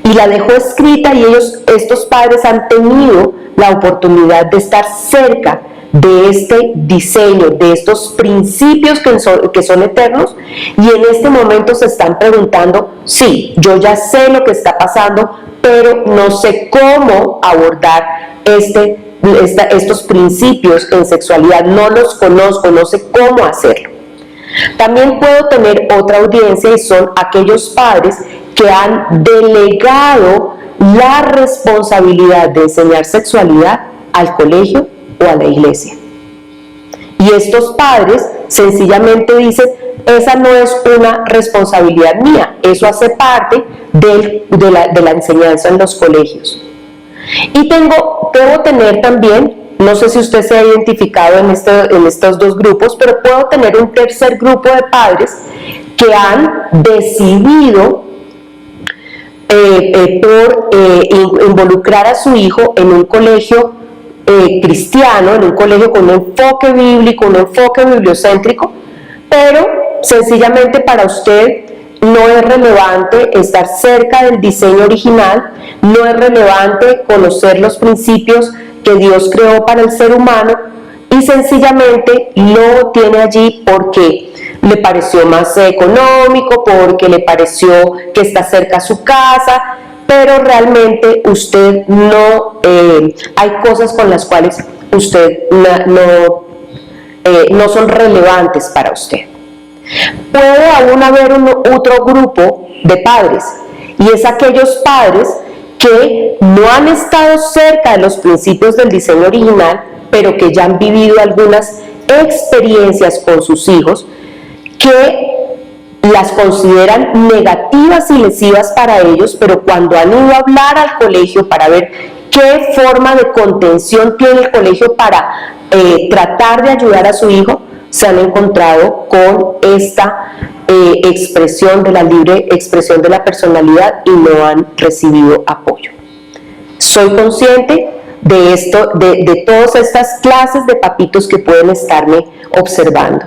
Y la dejó escrita y estos padres han tenido la oportunidad de estar cerca de este diseño, de estos principios que son eternos, y en este momento se están preguntando, sí, yo ya sé lo que está pasando, pero no sé cómo abordar estos principios en sexualidad, no los conozco, no sé cómo hacerlo. También puedo tener otra audiencia y son aquellos padres que han delegado la responsabilidad de enseñar sexualidad al colegio o a la iglesia. Y estos padres sencillamente dicen, esa no es una responsabilidad mía, eso hace parte de la enseñanza en los colegios. Y debo tener también, no sé si usted se ha identificado en estos dos grupos, pero puedo tener un tercer grupo de padres que han decidido involucrar a su hijo en un colegio cristiano, en un colegio con un enfoque bíblico, un enfoque bibliocéntrico, pero sencillamente para usted no es relevante estar cerca del diseño original, no es relevante conocer los principios que Dios creó para el ser humano, y sencillamente lo tiene allí porque le pareció más económico, porque le pareció que está cerca a su casa, pero realmente usted no, hay cosas con las cuales usted no son relevantes para usted. Puede aún haber otro grupo de padres, y es aquellos padres que no han estado cerca de los principios del diseño original, pero que ya han vivido algunas experiencias con sus hijos que las consideran negativas y lesivas para ellos, pero cuando han ido a hablar al colegio para ver qué forma de contención tiene el colegio para tratar de ayudar a su hijo, se han encontrado con esta expresión de la libre expresión de la personalidad y no han recibido apoyo. Soy consciente de esto, de todas estas clases de papitos que pueden estarme observando.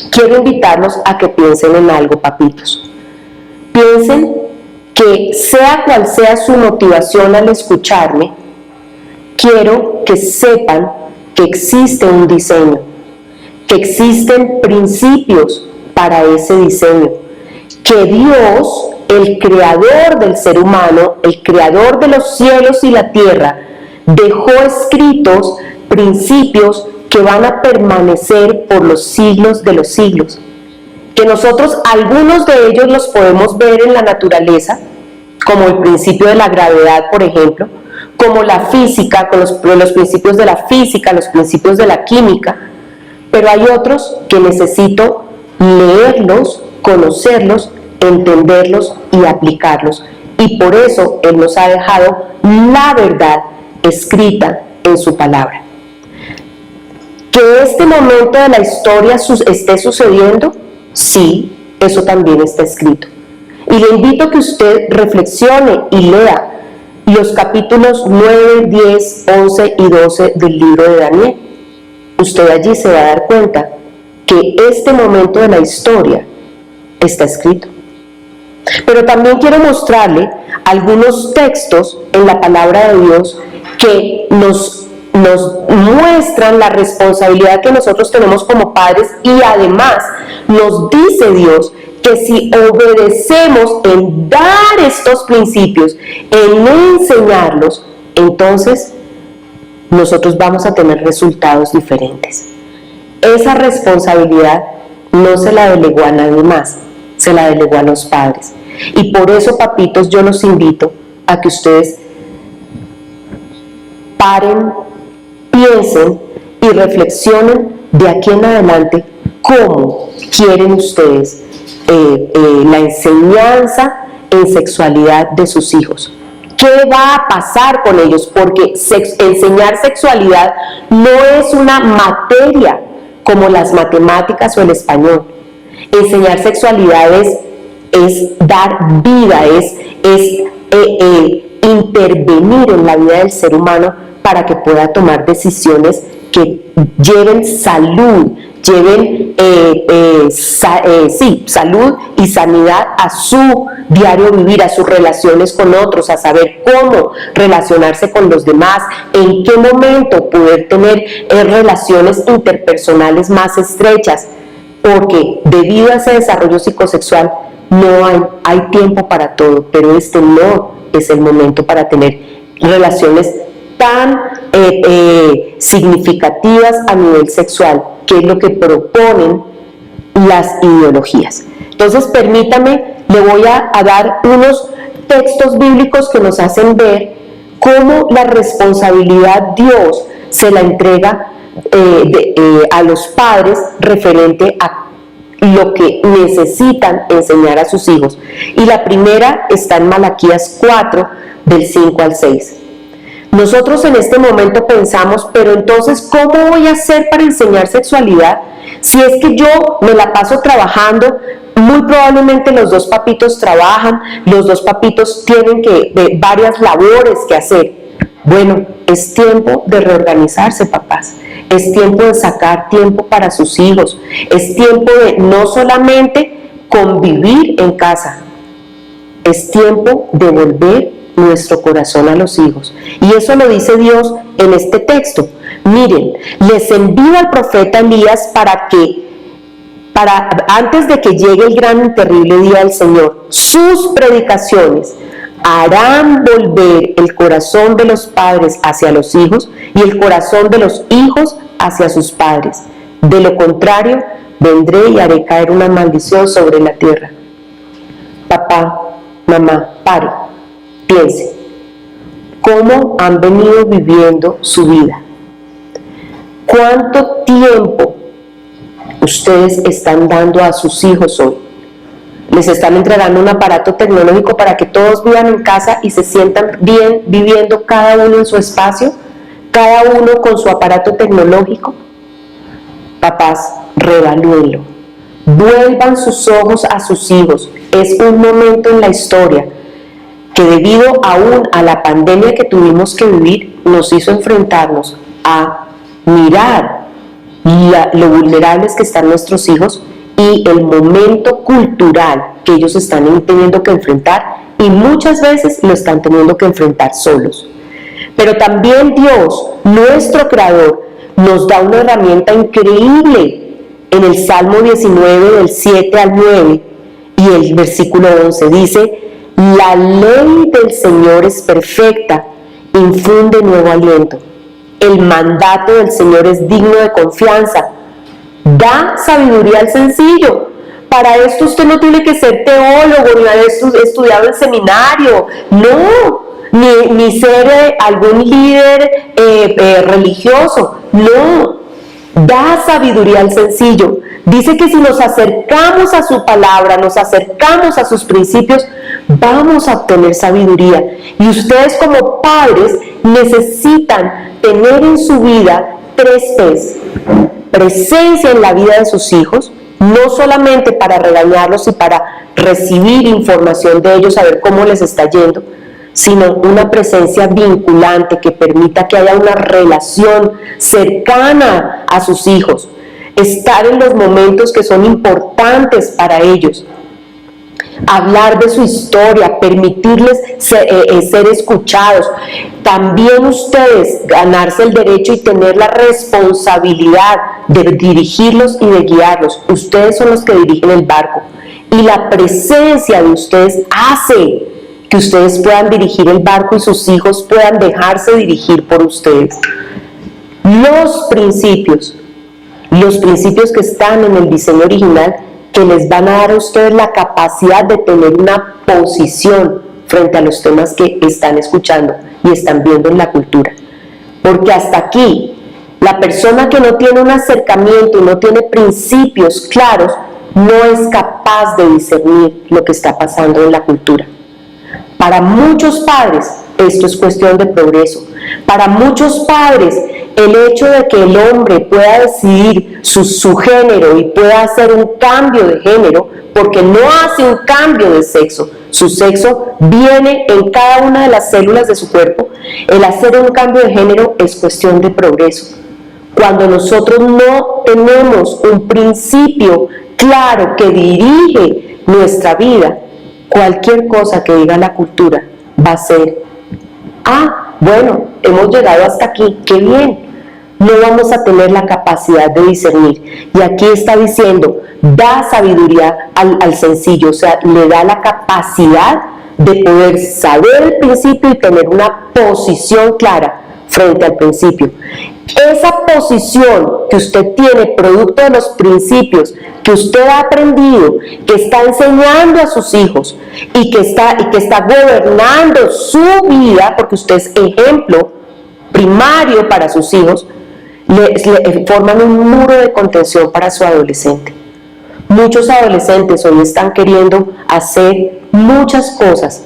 Quiero invitarlos a que piensen en algo, papitos. Piensen que sea cual sea su motivación al escucharme, quiero que sepan que existe un diseño, que existen principios para ese diseño, que Dios, el creador del ser humano, el creador de los cielos y la tierra, dejó escritos principios que van a permanecer por los siglos de los siglos, que nosotros algunos de ellos los podemos ver en la naturaleza, como el principio de la gravedad, por ejemplo, como la física, con los principios de la física, los principios de la química, pero hay otros que necesito leerlos, conocerlos, entenderlos y aplicarlos, y por eso Él nos ha dejado la verdad escrita en su palabra. ¿Que este momento de la historia esté sucediendo? Sí, eso también está escrito. Y le invito a que usted reflexione y lea los capítulos 9, 10, 11 y 12 del libro de Daniel. Usted allí se va a dar cuenta que este momento de la historia está escrito. Pero también quiero mostrarle algunos textos en la palabra de Dios que nos muestran la responsabilidad que nosotros tenemos como padres, y además nos dice Dios que si obedecemos en dar estos principios, en enseñarlos, entonces nosotros vamos a tener resultados diferentes. Esa responsabilidad no se la delegó a nadie más, se la delegó a los padres. Y por eso, papitos, yo los invito a que ustedes paren, piensen y reflexionen de aquí en adelante cómo quieren ustedes la enseñanza en sexualidad de sus hijos. ¿Qué va a pasar con ellos? Porque enseñar sexualidad no es una materia como las matemáticas o el español. Enseñar sexualidad es dar vida, es intervenir en la vida del ser humano para que pueda tomar decisiones que lleven salud, lleven salud y sanidad a su diario vivir, a sus relaciones con otros, a saber cómo relacionarse con los demás, en qué momento poder tener relaciones interpersonales más estrechas, porque debido a ese desarrollo psicosexual no hay tiempo para todo, pero este no es el momento para tener relaciones tan significativas a nivel sexual, que es lo que proponen las ideologías. Entonces, permítame, le voy a dar unos textos bíblicos que nos hacen ver cómo la responsabilidad Dios se la entrega a los padres referente a lo que necesitan enseñar a sus hijos. Y la primera está en Malaquías 4, del 5 al 6. Nosotros en este momento pensamos, pero entonces, ¿cómo voy a hacer para enseñar sexualidad? Si es que yo me la paso trabajando, muy probablemente los dos papitos trabajan, los dos papitos tienen varias labores que hacer. Bueno, es tiempo de reorganizarse, papás. Es tiempo de sacar tiempo para sus hijos. Es tiempo de no solamente convivir en casa, es tiempo de volver nuestro corazón a los hijos. Y eso lo dice Dios en este texto. Miren, les envío al profeta Elías antes de que llegue el gran y terrible día del Señor. Sus predicaciones harán volver el corazón de los padres hacia los hijos y el corazón de los hijos hacia sus padres. De lo contrario, vendré y haré caer una maldición sobre la tierra. Papá, mamá, pare, piense, ¿cómo han venido viviendo su vida? ¿Cuánto tiempo ustedes están dando a sus hijos hoy? Les están entregando un aparato tecnológico para que todos vivan en casa y se sientan bien viviendo cada uno en su espacio, cada uno con su aparato tecnológico. Papás, reevalúenlo. Vuelvan sus ojos a sus hijos. Es un momento en la historia que, debido aún a la pandemia que tuvimos que vivir, nos hizo enfrentarnos a mirar lo vulnerables que están nuestros hijos y el momento cultural que ellos están teniendo que enfrentar, y muchas veces lo están teniendo que enfrentar solos. Pero también Dios, nuestro Creador, nos da una herramienta increíble en el Salmo 19, del 7 al 9, y el versículo 11 dice: la ley del Señor es perfecta, infunde nuevo aliento. El mandato del Señor es digno de confianza, da sabiduría al sencillo. Para esto usted no tiene que ser teólogo, ni haber estudiado en seminario, no, ni ser algún líder religioso, no, da sabiduría al sencillo. Dice que si nos acercamos a su palabra, nos acercamos a sus principios, vamos a obtener sabiduría. Y ustedes, como padres, necesitan tener en su vida 3 P's: presencia en la vida de sus hijos, no solamente para regañarlos y para recibir información de ellos, saber cómo les está yendo, sino una presencia vinculante que permita que haya una relación cercana a sus hijos, estar en los momentos que son importantes para ellos, hablar de su historia, permitirles ser escuchados. También ustedes ganarse el derecho y tener la responsabilidad de dirigirlos y de guiarlos. Ustedes son los que dirigen el barco y la presencia de ustedes hace que ustedes puedan dirigir el barco y sus hijos puedan dejarse dirigir por ustedes. Los principios que están en el diseño original, que les van a dar a ustedes la capacidad de tener una posición frente a los temas que están escuchando y están viendo en la cultura. Porque hasta aquí, la persona que no tiene un acercamiento y no tiene principios claros, no es capaz de discernir lo que está pasando en la cultura. Para muchos padres, esto es cuestión de progreso. Para muchos padres, el hecho de que el hombre pueda decidir su género y pueda hacer un cambio de género, porque no hace un cambio de sexo, su sexo viene en cada una de las células de su cuerpo, el hacer un cambio de género es cuestión de progreso. Cuando nosotros no tenemos un principio claro que dirige nuestra vida, cualquier cosa que diga la cultura va a ser, bueno, hemos llegado hasta aquí, qué bien. No vamos a tener la capacidad de discernir. Y aquí está diciendo, da sabiduría al sencillo, o sea, le da la capacidad de poder saber el principio y tener una posición clara frente al principio. Esa posición que usted tiene, producto de los principios que usted ha aprendido, que está enseñando a sus hijos y que está gobernando su vida, porque usted es ejemplo primario para sus hijos, le forman un muro de contención para su adolescente. Muchos adolescentes hoy están queriendo hacer muchas cosas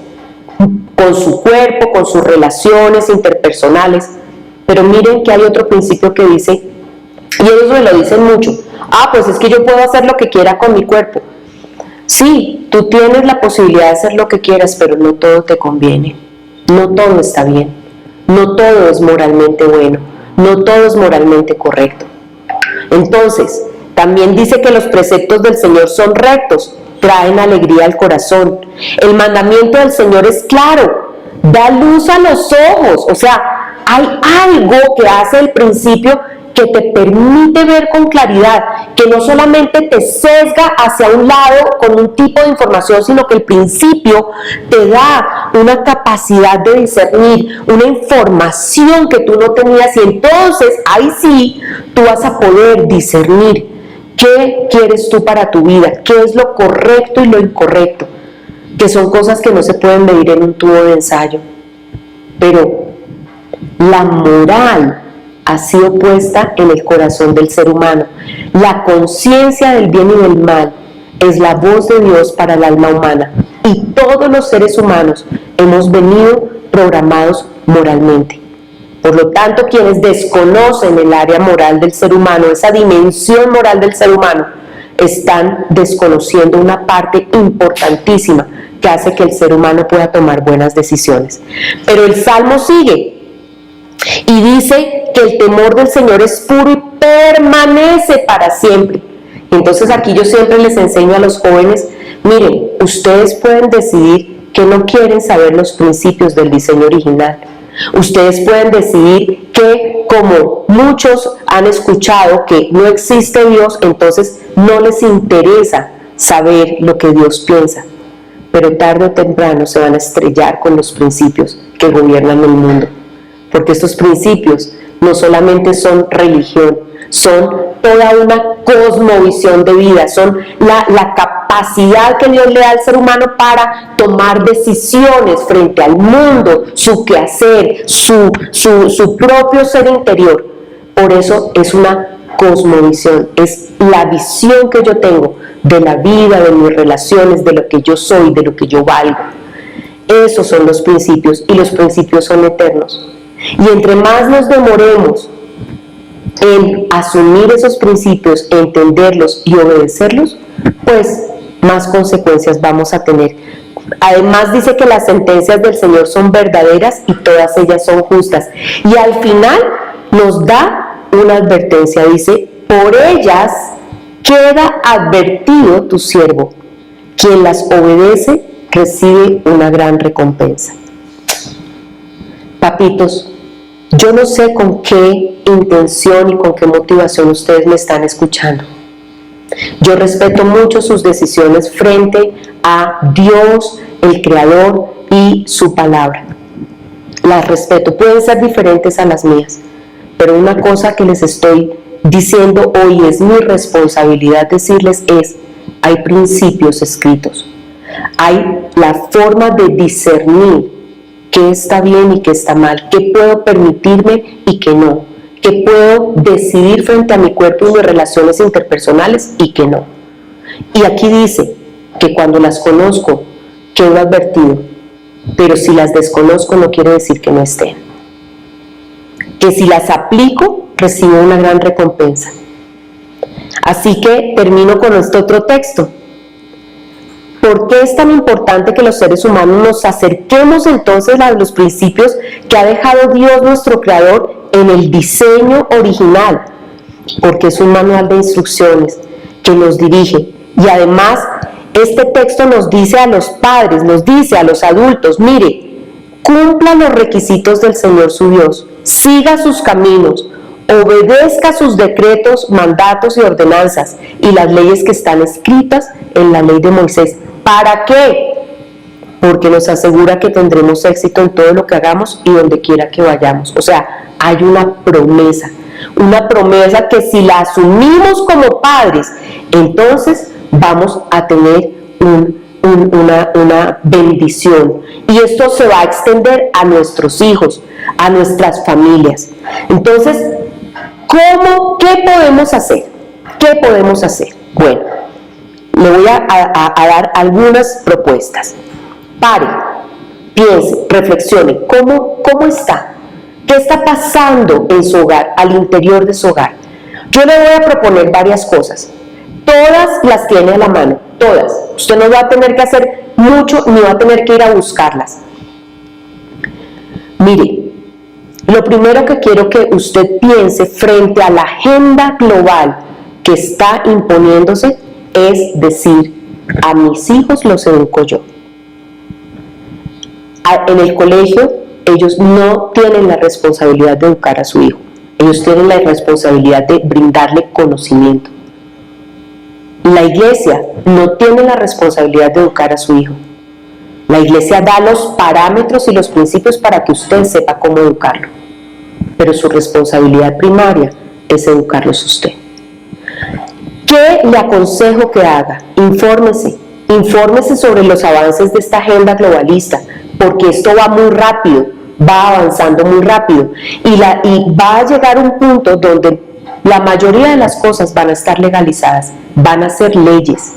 con su cuerpo, con sus relaciones interpersonales, pero miren que hay otro principio que dice, y ellos me lo dicen mucho, pues es que yo puedo hacer lo que quiera con mi cuerpo. Sí, tú tienes la posibilidad de hacer lo que quieras, pero no todo te conviene, no todo está bien, no todo es moralmente bueno, no todo es moralmente correcto. Entonces, también dice que los preceptos del Señor son rectos, traen alegría al corazón. El mandamiento del Señor es claro, da luz a los ojos, o sea, hay algo que hace el principio que te permite ver con claridad, que no solamente te sesga hacia un lado con un tipo de información, sino que el principio te da una capacidad de discernir, una información que tú no tenías, y entonces ahí sí tú vas a poder discernir qué quieres tú para tu vida, qué es lo correcto y lo incorrecto, que son cosas que no se pueden medir en un tubo de ensayo. Pero la moral ha sido puesta en el corazón del ser humano. La conciencia del bien y del mal es la voz de Dios para el alma humana, y todos los seres humanos hemos venido programados moralmente. Por lo tanto, quienes desconocen el área moral del ser humano, esa dimensión moral del ser humano, están desconociendo una parte importantísima que hace que el ser humano pueda tomar buenas decisiones. Pero el Salmo sigue y dice que el temor del Señor es puro y permanece para siempre. Entonces aquí yo siempre les enseño a los jóvenes, miren, ustedes pueden decidir que no quieren saber los principios del diseño original. Ustedes pueden decidir que, como muchos han escuchado que no existe Dios, entonces no les interesa saber lo que Dios piensa. Pero tarde o temprano se van a estrellar con los principios que gobiernan el mundo. Porque estos principios no solamente son religión, son toda una cosmovisión de vida, son la capacidad que Dios le da al ser humano para tomar decisiones frente al mundo, su quehacer, su propio ser interior. Por eso es una cosmovisión, es la visión que yo tengo de la vida, de mis relaciones, de lo que yo soy, de lo que yo valgo. Esos son los principios, y los principios son eternos. Y entre más nos demoremos en asumir esos principios, entenderlos y obedecerlos, pues más consecuencias vamos a tener Además dice que las sentencias del Señor son verdaderas y todas ellas son justas. Y al final nos da una advertencia, dice, por ellas queda advertido tu siervo, quien las obedece recibe una gran recompensa. Papitos, yo no sé con qué intención y con qué motivación ustedes me están escuchando. Yo respeto mucho sus decisiones frente a Dios, el Creador y su palabra. Las respeto, pueden ser diferentes a las mías, pero una cosa que les estoy diciendo hoy es mi responsabilidad decirles es, hay principios escritos, hay la forma de discernir qué está bien y qué está mal, qué puedo permitirme y qué no, qué puedo decidir frente a mi cuerpo y mis relaciones interpersonales y qué no. Y aquí dice que cuando las conozco, quedo advertido, pero si las desconozco no quiere decir que no estén. Que si las aplico, recibo una gran recompensa. Así que termino con este otro texto. ¿Por qué es tan importante que los seres humanos nos acerquemos entonces a los principios que ha dejado Dios nuestro Creador en el diseño original? Porque es un manual de instrucciones que nos dirige. Y además, este texto nos dice a los padres, nos dice a los adultos, mire, cumpla los requisitos del Señor su Dios, siga sus caminos, obedezca sus decretos, mandatos y ordenanzas y las leyes que están escritas en la ley de Moisés. ¿Para qué? Porque nos asegura que tendremos éxito en todo lo que hagamos y donde quiera que vayamos. O sea, hay una promesa que si la asumimos como padres, entonces vamos a tener una bendición. Y esto se va a extender a nuestros hijos, a nuestras familias. Entonces, ¿qué podemos hacer? ¿Qué podemos hacer? Bueno, le voy a dar algunas propuestas. Pare, piense, reflexione, ¿cómo está? ¿Qué está pasando en su hogar, al interior de su hogar? Yo le voy a proponer varias cosas. Todas las tiene a la mano, todas. Usted no va a tener que hacer mucho ni va a tener que ir a buscarlas. Mire, lo primero que quiero que usted piense frente a la agenda global que está imponiéndose es decir, a mis hijos los educo yo. En el colegio, ellos no tienen la responsabilidad de educar a su hijo. Ellos tienen la responsabilidad de brindarle conocimiento. La iglesia no tiene la responsabilidad de educar a su hijo. La iglesia da los parámetros y los principios para que usted sepa cómo educarlo. Pero su responsabilidad primaria es educarlos a usted. ¿Qué le aconsejo que haga? Infórmese sobre los avances de esta agenda globalista, porque esto va muy rápido, va avanzando muy rápido y va a llegar un punto donde la mayoría de las cosas van a estar legalizadas, van a ser leyes.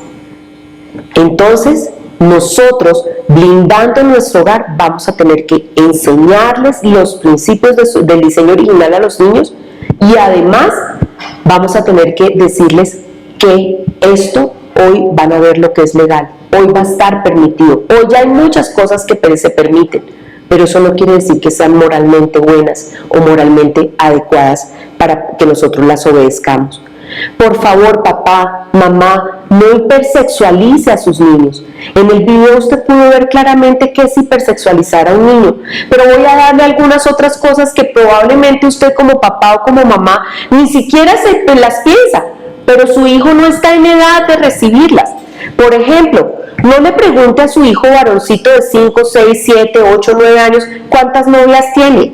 Entonces, nosotros, blindando nuestro hogar, vamos a tener que enseñarles los principios del diseño original a los niños y además vamos a tener que decirles que esto hoy van a ver lo que es legal, hoy va a estar permitido, hoy ya hay muchas cosas que se permiten, pero eso no quiere decir que sean moralmente buenas o moralmente adecuadas para que nosotros las obedezcamos. Por favor, papá, mamá, no hipersexualice a sus niños. En el video usted pudo ver claramente que es hipersexualizar a un niño, pero voy a darle algunas otras cosas que probablemente usted como papá o como mamá ni siquiera se las piensa, pero su hijo no está en edad de recibirlas. Por ejemplo, no le pregunte a su hijo varoncito de 5, 6, 7, 8, 9 años cuántas novias tiene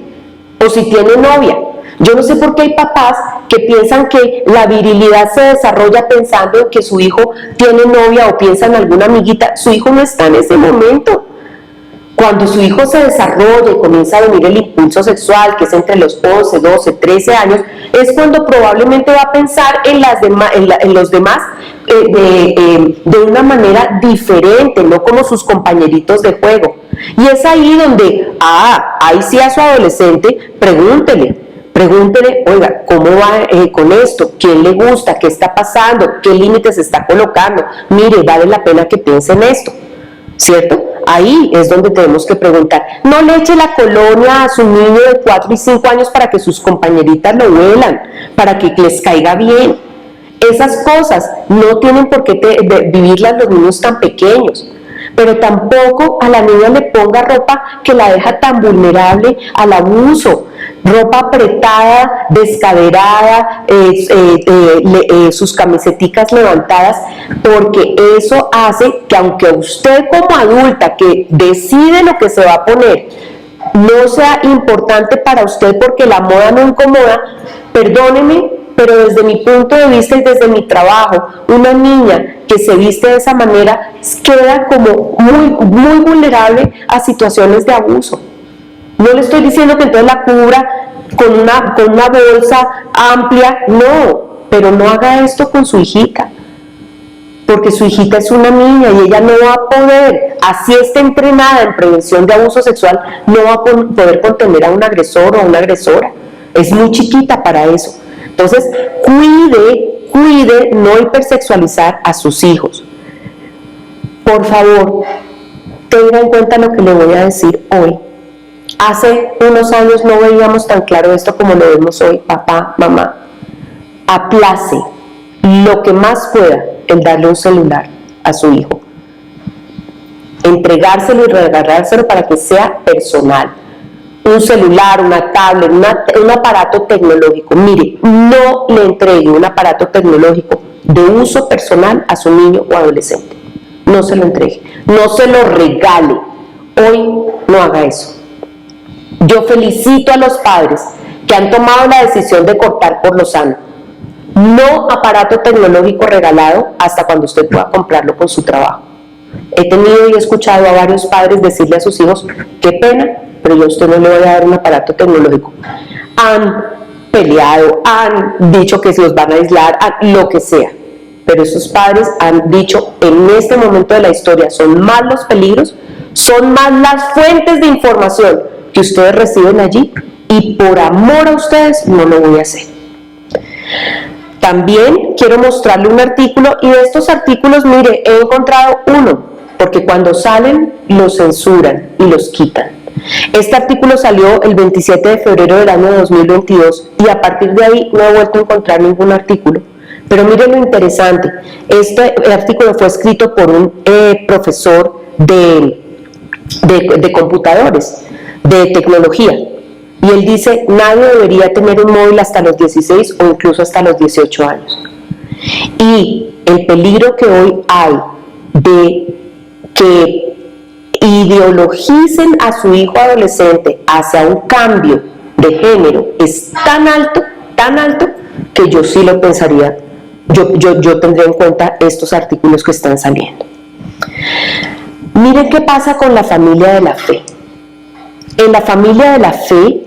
o si tiene novia. Yo no sé por qué hay papás que piensan que la virilidad se desarrolla pensando en que su hijo tiene novia o piensa en alguna amiguita. Su hijo no está en ese momento. Cuando su hijo se desarrolla y comienza a venir el impulso sexual, que es entre los 11, 12, 13 años, es cuando probablemente va a pensar en los demás de una manera diferente, no como sus compañeritos de juego. Y es ahí donde, ahí sí a su adolescente, pregúntele, oiga, ¿cómo va con esto? ¿Quién le gusta? ¿Qué está pasando? ¿Qué límites está colocando? Mire, vale la pena que piense en esto, ¿cierto? ahí es donde tenemos que preguntar. No le eche la colonia a su niño de 4 y 5 años para que sus compañeritas lo huelan, para que les caiga bien. Esas cosas no tienen por qué vivirlas los niños tan pequeños. Pero tampoco a la niña le ponga ropa que la deja tan vulnerable al abuso, ropa apretada, descaderada, sus camiseticas levantadas, porque eso hace que aunque usted como adulta que decide lo que se va a poner no sea importante para usted porque la moda no incomoda, perdóneme, pero desde mi punto de vista y desde mi trabajo, una niña que se viste de esa manera queda como muy vulnerable a situaciones de abuso. No le estoy diciendo que entonces la cubra con una bolsa amplia, no, pero no haga esto con su hijita, porque su hijita es una niña y ella no va a poder, así esté entrenada en prevención de abuso sexual, no va a poder contener a un agresor o a una agresora. Es muy chiquita para eso. Entonces, cuide no hipersexualizar a sus hijos. Por favor, tenga en cuenta lo que le voy a decir hoy. Hace unos años no veíamos tan claro esto como lo vemos hoy, papá, mamá. Aplace lo que más pueda el darle un celular a su hijo. Entregárselo y regalárselo para que sea personal. Un celular, una tablet, un aparato tecnológico. Mire, no le entregue un aparato tecnológico de uso personal a su niño o adolescente. No se lo entregue, no se lo regale. Hoy no haga eso. Yo felicito a los padres que han tomado la decisión de cortar por lo sano. No aparato tecnológico regalado hasta cuando usted pueda comprarlo con su trabajo. He tenido y he escuchado a varios padres decirle a sus hijos, qué pena, pero yo a usted no le voy a dar un aparato tecnológico. Han peleado, han dicho que se los van a aislar, lo que sea. Pero esos padres han dicho, en este momento de la historia, son más los peligros, son más las fuentes de información que ustedes reciben allí, y por amor a ustedes no lo voy a hacer. También quiero mostrarle un artículo, y de estos artículos, mire, he encontrado uno, porque cuando salen los censuran y los quitan. Este artículo salió el 27 de febrero del año 2022 y a partir de ahí no he vuelto a encontrar ningún artículo. Pero miren lo interesante, este artículo fue escrito por un profesor de computadores, de tecnología, y él dice, nadie debería tener un móvil hasta los 16 o incluso hasta los 18 años. Y el peligro que hoy hay de que ideologicen a su hijo adolescente hacia un cambio de género es tan alto, que yo sí lo pensaría, yo tendría en cuenta estos artículos que están saliendo. Miren qué pasa con la familia de la fe. En la familia de la fe,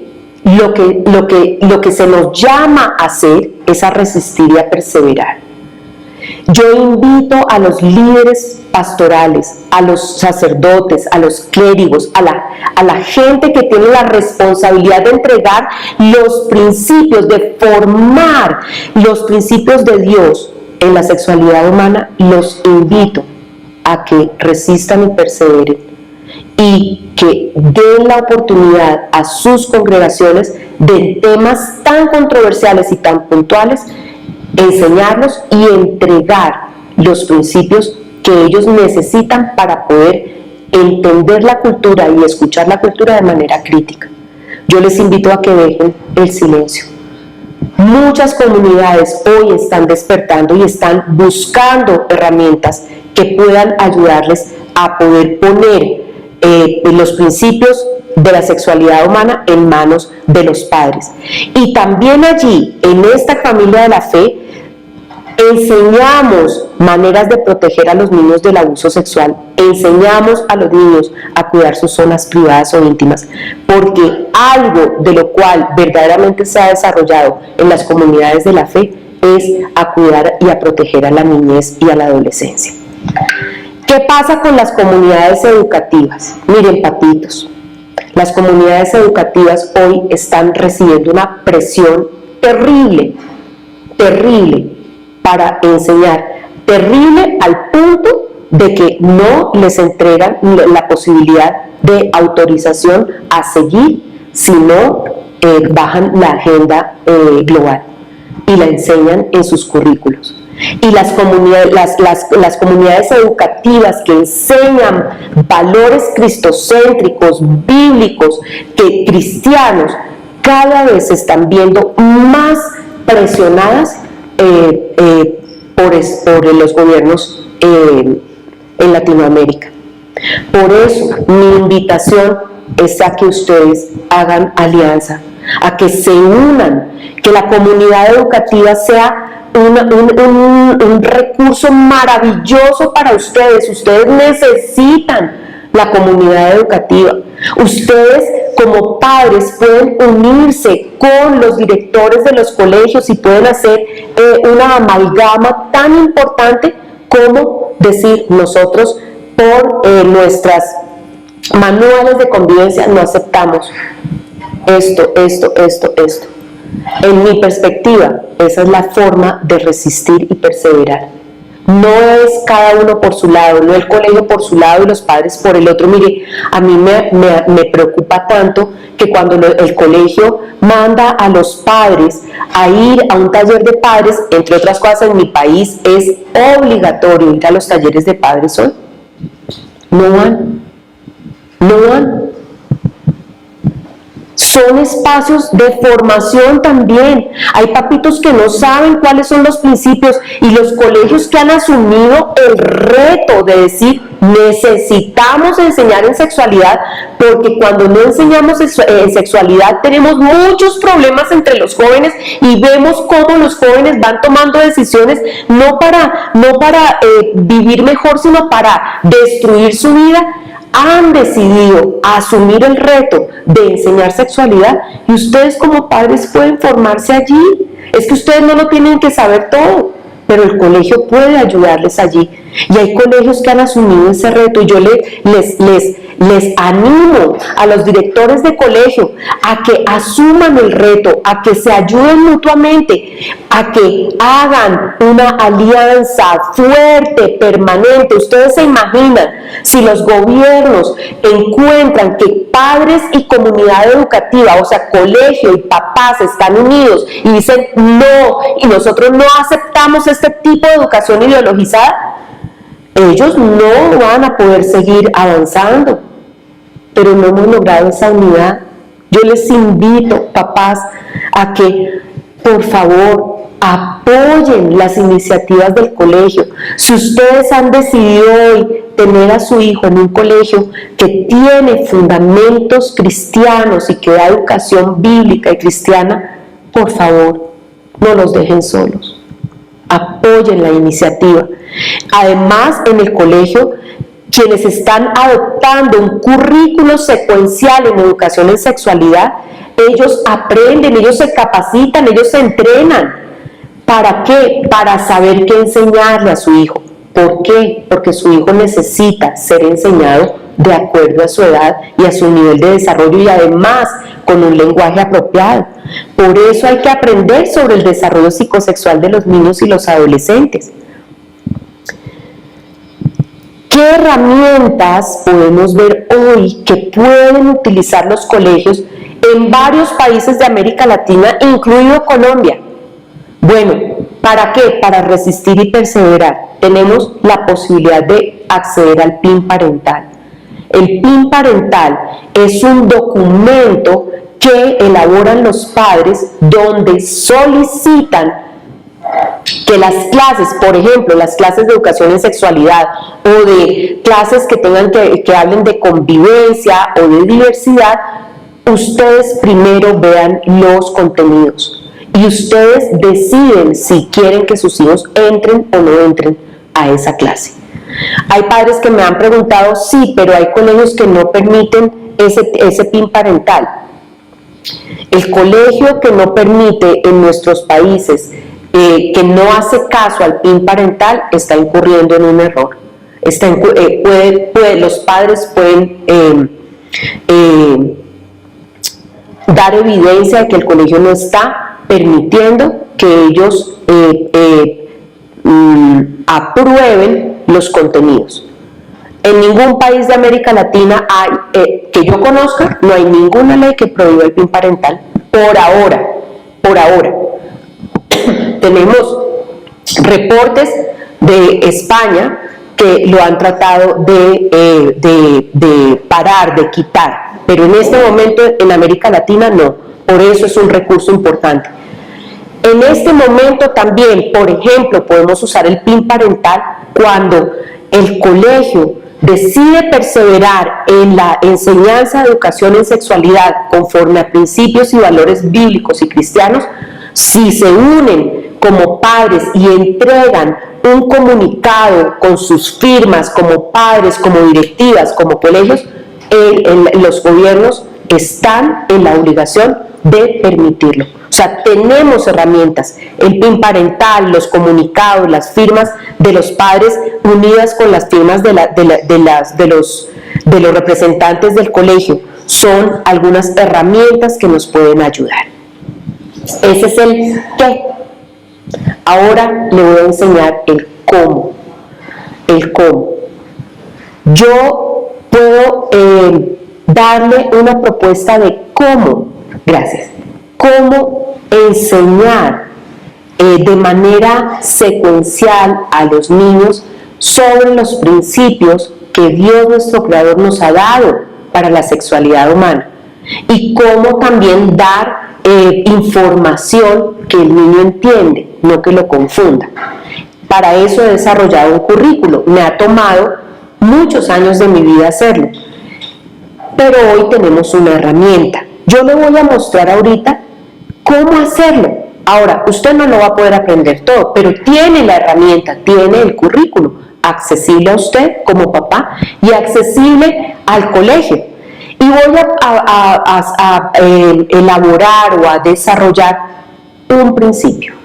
lo que se nos llama a hacer es a resistir y a perseverar. Yo invito a los líderes pastorales, a los sacerdotes, a los clérigos, a la gente que tiene la responsabilidad de entregar los principios, de formar los principios de Dios en la sexualidad humana, los invito a que resistan y perseveren y que den la oportunidad a sus congregaciones de temas tan controversiales y tan puntuales, enseñarlos y entregar los principios que ellos necesitan para poder entender la cultura y escuchar la cultura de manera crítica. Yo les invito a que dejen el silencio. Muchas comunidades hoy están despertando y están buscando herramientas que puedan ayudarles a poder poner los principios de la sexualidad humana en manos de los padres. Y también allí, en esta familia de la fe, enseñamos maneras de proteger a los niños del abuso sexual, enseñamos a los niños a cuidar sus zonas privadas o íntimas, porque algo de lo cual verdaderamente se ha desarrollado en las comunidades de la fe es a cuidar y a proteger a la niñez y a la adolescencia. ¿Qué pasa con las comunidades educativas? Miren, papitos, las comunidades educativas hoy están recibiendo una presión terrible para enseñar, terrible al punto de que no les entregan la posibilidad de autorización a seguir, sino bajan la agenda global y la enseñan en sus currículos. Y las comunidades educativas que enseñan valores cristocéntricos, bíblicos, que cristianos, cada vez se están viendo más presionadas por los gobiernos en Latinoamérica. Por eso mi invitación es a que ustedes hagan alianza, a que se unan, que la comunidad educativa sea un recurso maravilloso para ustedes. Ustedes necesitan la comunidad educativa. Ustedes como padres pueden unirse con los directores de los colegios y pueden hacer una amalgama tan importante como decir: nosotros por nuestras manuales de convivencia no aceptamos esto. En mi perspectiva, esa es la forma de resistir y perseverar. No es cada uno por su lado, no el colegio por su lado y los padres por el otro. Mire, a mí me preocupa tanto que cuando el colegio manda a los padres a ir a un taller de padres, entre otras cosas en mi país es obligatorio ir a los talleres de padres hoy. No van. Son espacios de formación también. Hay papitos que no saben cuáles son los principios y los colegios que han asumido el reto de decir: necesitamos enseñar en sexualidad, porque cuando no enseñamos en sexualidad tenemos muchos problemas entre los jóvenes y vemos cómo los jóvenes van tomando decisiones no para vivir mejor, sino para destruir su vida. Han decidido asumir el reto de enseñar sexualidad y ustedes como padres pueden formarse allí. Es que ustedes no lo tienen que saber todo, pero el colegio puede ayudarles allí. Y hay colegios que han asumido ese reto y yo les animo a los directores de colegio a que asuman el reto, a que se ayuden mutuamente, a que hagan una alianza fuerte, permanente. Ustedes se imaginan si los gobiernos encuentran que padres y comunidad educativa, o sea, colegio y papás están unidos y dicen: no, y nosotros no aceptamos este tipo de educación ideologizada, ellos no van a poder seguir avanzando, pero no hemos logrado esa unidad. Yo les invito, papás, a que, por favor, apoyen las iniciativas del colegio. Si ustedes han decidido hoy tener a su hijo en un colegio que tiene fundamentos cristianos y que da educación bíblica y cristiana, por favor, no los dejen solos. Apoyen la iniciativa. Además, en el colegio, quienes están adoptando un currículo secuencial en educación en sexualidad, ellos aprenden, ellos se capacitan, ellos se entrenan. ¿Para qué? Para saber qué enseñarle a su hijo. ¿Por qué? Porque su hijo necesita ser enseñado de acuerdo a su edad y a su nivel de desarrollo y además con un lenguaje apropiado. Por eso hay que aprender sobre el desarrollo psicosexual de los niños y los adolescentes. ¿Qué herramientas podemos ver hoy que pueden utilizar los colegios en varios países de América Latina, incluido Colombia? Bueno, ¿para qué? Para resistir y perseverar. Tenemos la posibilidad de acceder al PIN parental. El PIN parental es un documento que elaboran los padres donde solicitan que las clases, por ejemplo, las clases de educación en sexualidad o de clases que hablen de convivencia o de diversidad, ustedes primero vean los contenidos y ustedes deciden si quieren que sus hijos entren o no entren a esa clase. Hay padres que me han preguntado: sí, pero hay colegios que no permiten ese PIN parental. El colegio que no permite en nuestros países, que no hace caso al PIN parental, está incurriendo en un error. Los padres pueden dar evidencia de que el colegio no está permitiendo que ellos aprueben los contenidos. En ningún país de América Latina hay, que yo conozca, no hay ninguna ley que prohíba el PIN parental por ahora. Tenemos reportes de España que lo han tratado de parar, de quitar, pero en este momento en América Latina no, por eso es un recurso importante. En este momento también, por ejemplo, podemos usar el PIN parental cuando el colegio decide perseverar en la enseñanza de educación en sexualidad conforme a principios y valores bíblicos y cristianos. Si se unen como padres y entregan un comunicado con sus firmas como padres, como directivas, como colegios, los gobiernos están en la obligación de permitirlo. O sea, tenemos herramientas, el PIN parental, los comunicados, las firmas de los padres unidas con las firmas de los representantes del colegio, son algunas herramientas que nos pueden ayudar. Ese es el qué. Ahora le voy a enseñar el cómo. El cómo. Yo puedo darle una propuesta de cómo, gracias, cómo enseñar de manera secuencial a los niños sobre los principios que Dios nuestro Creador nos ha dado para la sexualidad humana y cómo también dar información que el niño entiende, no que lo confunda. Para eso he desarrollado un currículo. Me ha tomado muchos años de mi vida hacerlo, pero hoy tenemos una herramienta. Yo le voy a mostrar ahorita cómo hacerlo. Ahora, usted no lo va a poder aprender todo, pero tiene la herramienta, tiene el currículo accesible a usted como papá y accesible al colegio. Y voy a elaborar o a desarrollar un principio.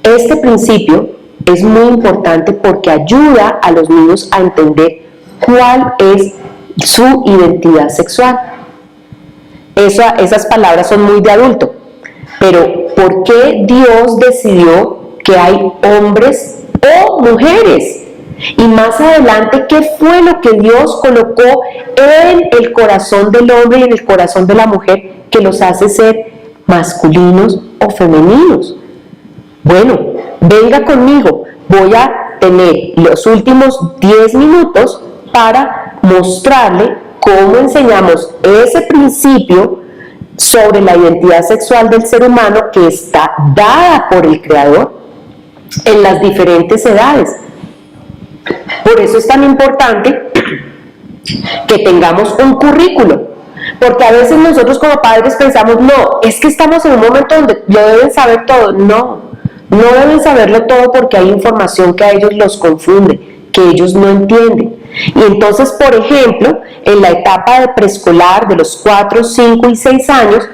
Este principio es muy importante porque ayuda a los niños a entender cuál es su identidad sexual. Esas palabras son muy de adulto, pero ¿por qué Dios decidió que hay hombres o mujeres? Y más adelante, ¿qué fue lo que Dios colocó en el corazón del hombre y en el corazón de la mujer que los hace ser masculinos o femeninos? Bueno, venga conmigo, voy a tener los últimos 10 minutos para mostrarle cómo enseñamos ese principio sobre la identidad sexual del ser humano que está dada por el Creador en las diferentes edades. Por eso es tan importante que tengamos un currículo, porque a veces nosotros como padres pensamos, no, es que estamos en un momento donde lo deben saber todo. No deben saberlo todo porque hay información que a ellos los confunde, que ellos no entienden. Y entonces, por ejemplo, en la etapa de preescolar de los 4, 5 y 6 años,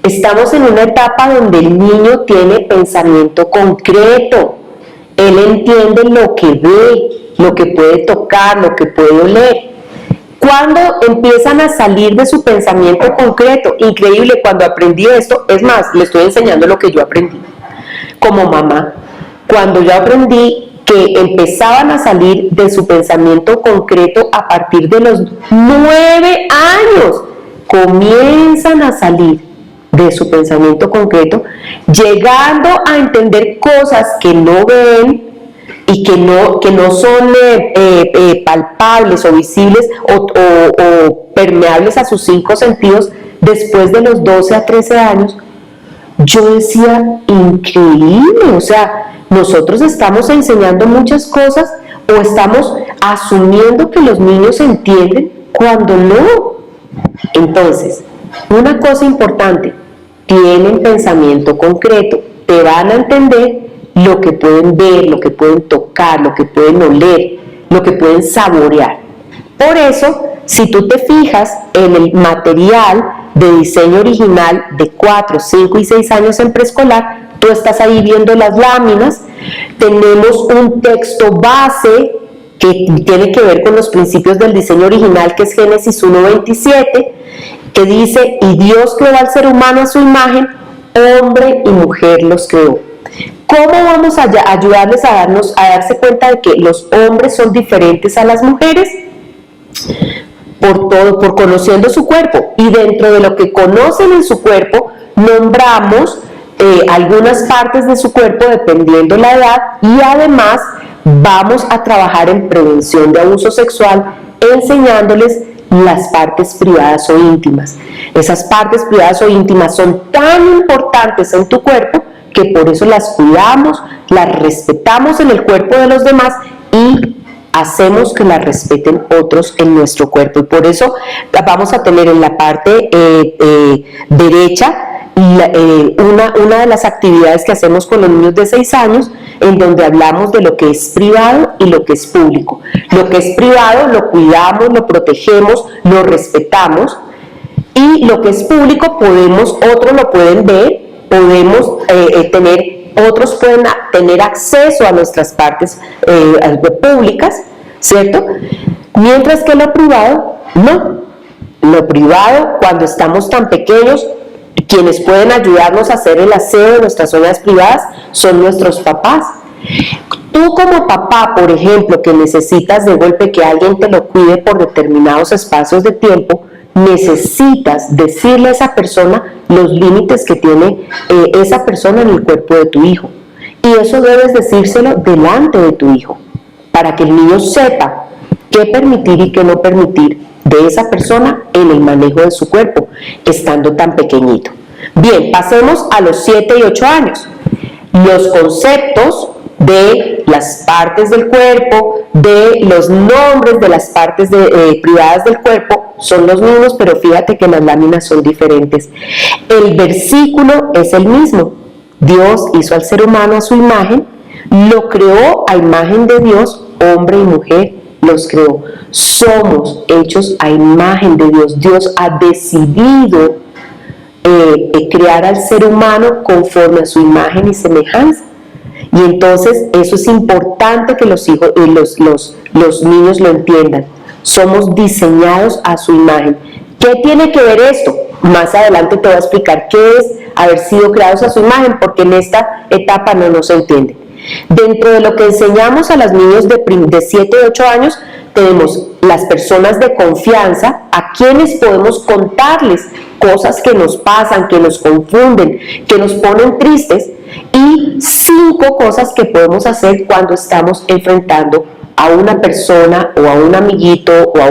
estamos en una etapa donde el niño tiene pensamiento concreto. Él entiende lo que ve, lo que puede tocar, lo que puede oler. Cuando empiezan a salir de su pensamiento concreto, increíble, cuando aprendí esto, es más, le estoy enseñando lo que yo aprendí como mamá. Cuando yo aprendí que empezaban a salir de su pensamiento concreto a partir de los 9 años, comienzan a salir de su pensamiento concreto, llegando a entender cosas que no ven y que no son palpables o visibles o permeables a sus 5 sentidos después de los 12 a 13 años. Yo decía, increíble, o sea, nosotros estamos enseñando muchas cosas o estamos asumiendo que los niños entienden cuando no. Entonces, una cosa importante, tienen pensamiento concreto, te van a entender lo que pueden ver, lo que pueden tocar, lo que pueden oler, lo que pueden saborear. Por eso, si tú te fijas en el material de diseño original de 4, 5 y 6 años en preescolar, tú estás ahí viendo las láminas, tenemos un texto base que tiene que ver con los principios del diseño original, que es Génesis 1:27, que dice, y Dios creó al ser humano a su imagen, hombre y mujer los creó. ¿Cómo vamos a ayudarles a darse cuenta de que los hombres son diferentes a las mujeres? Por conociendo su cuerpo, y dentro de lo que conocen en su cuerpo, nombramos algunas partes de su cuerpo dependiendo la edad, y además vamos a trabajar en prevención de abuso sexual, enseñándoles las partes privadas o íntimas. Esas partes privadas o íntimas son tan importantes en tu cuerpo que por eso las cuidamos, las respetamos en el cuerpo de los demás y hacemos que las respeten otros en nuestro cuerpo. Y por eso vamos a tener en la parte derecha una de las actividades que hacemos con los niños de 6 años, en donde hablamos de lo que es privado y lo que es público. Lo que es privado lo cuidamos, lo protegemos, lo respetamos, y lo que es público otros lo pueden ver, otros pueden tener acceso a nuestras partes públicas, ¿cierto? Mientras que lo privado, no. Lo privado, cuando estamos tan pequeños, quienes pueden ayudarnos a hacer el aseo de nuestras zonas privadas son nuestros papás. Tú como papá, por ejemplo, que necesitas de golpe que alguien te lo cuide por determinados espacios de tiempo, necesitas decirle a esa persona los límites que tiene esa persona en el cuerpo de tu hijo. Y eso debes decírselo delante de tu hijo, para que el niño sepa qué permitir y qué no permitir de esa persona en el manejo de su cuerpo, estando tan pequeñito. Bien, pasemos a los 7 y 8 años. Los conceptos de las partes del cuerpo, de los nombres de las partes privadas del cuerpo son los mismos, pero fíjate que las láminas son diferentes. El versículo es el mismo. Dios hizo al ser humano a su imagen, lo creó a imagen de Dios, hombre y mujer los creó. Somos hechos a imagen de Dios. Dios ha decidido crear al ser humano conforme a su imagen y semejanza. Y entonces eso es importante que los niños lo entiendan. Somos diseñados a su imagen. ¿Qué tiene que ver esto? Más adelante te voy a explicar qué es haber sido creados a su imagen, porque en esta etapa no nos entiende. Dentro de lo que enseñamos a los niños de 7 y 8 años, tenemos las personas de confianza, a quienes podemos contarles cosas que nos pasan, que nos confunden, que nos ponen tristes, y 5 cosas que podemos hacer cuando estamos enfrentando a una persona o a un amiguito o a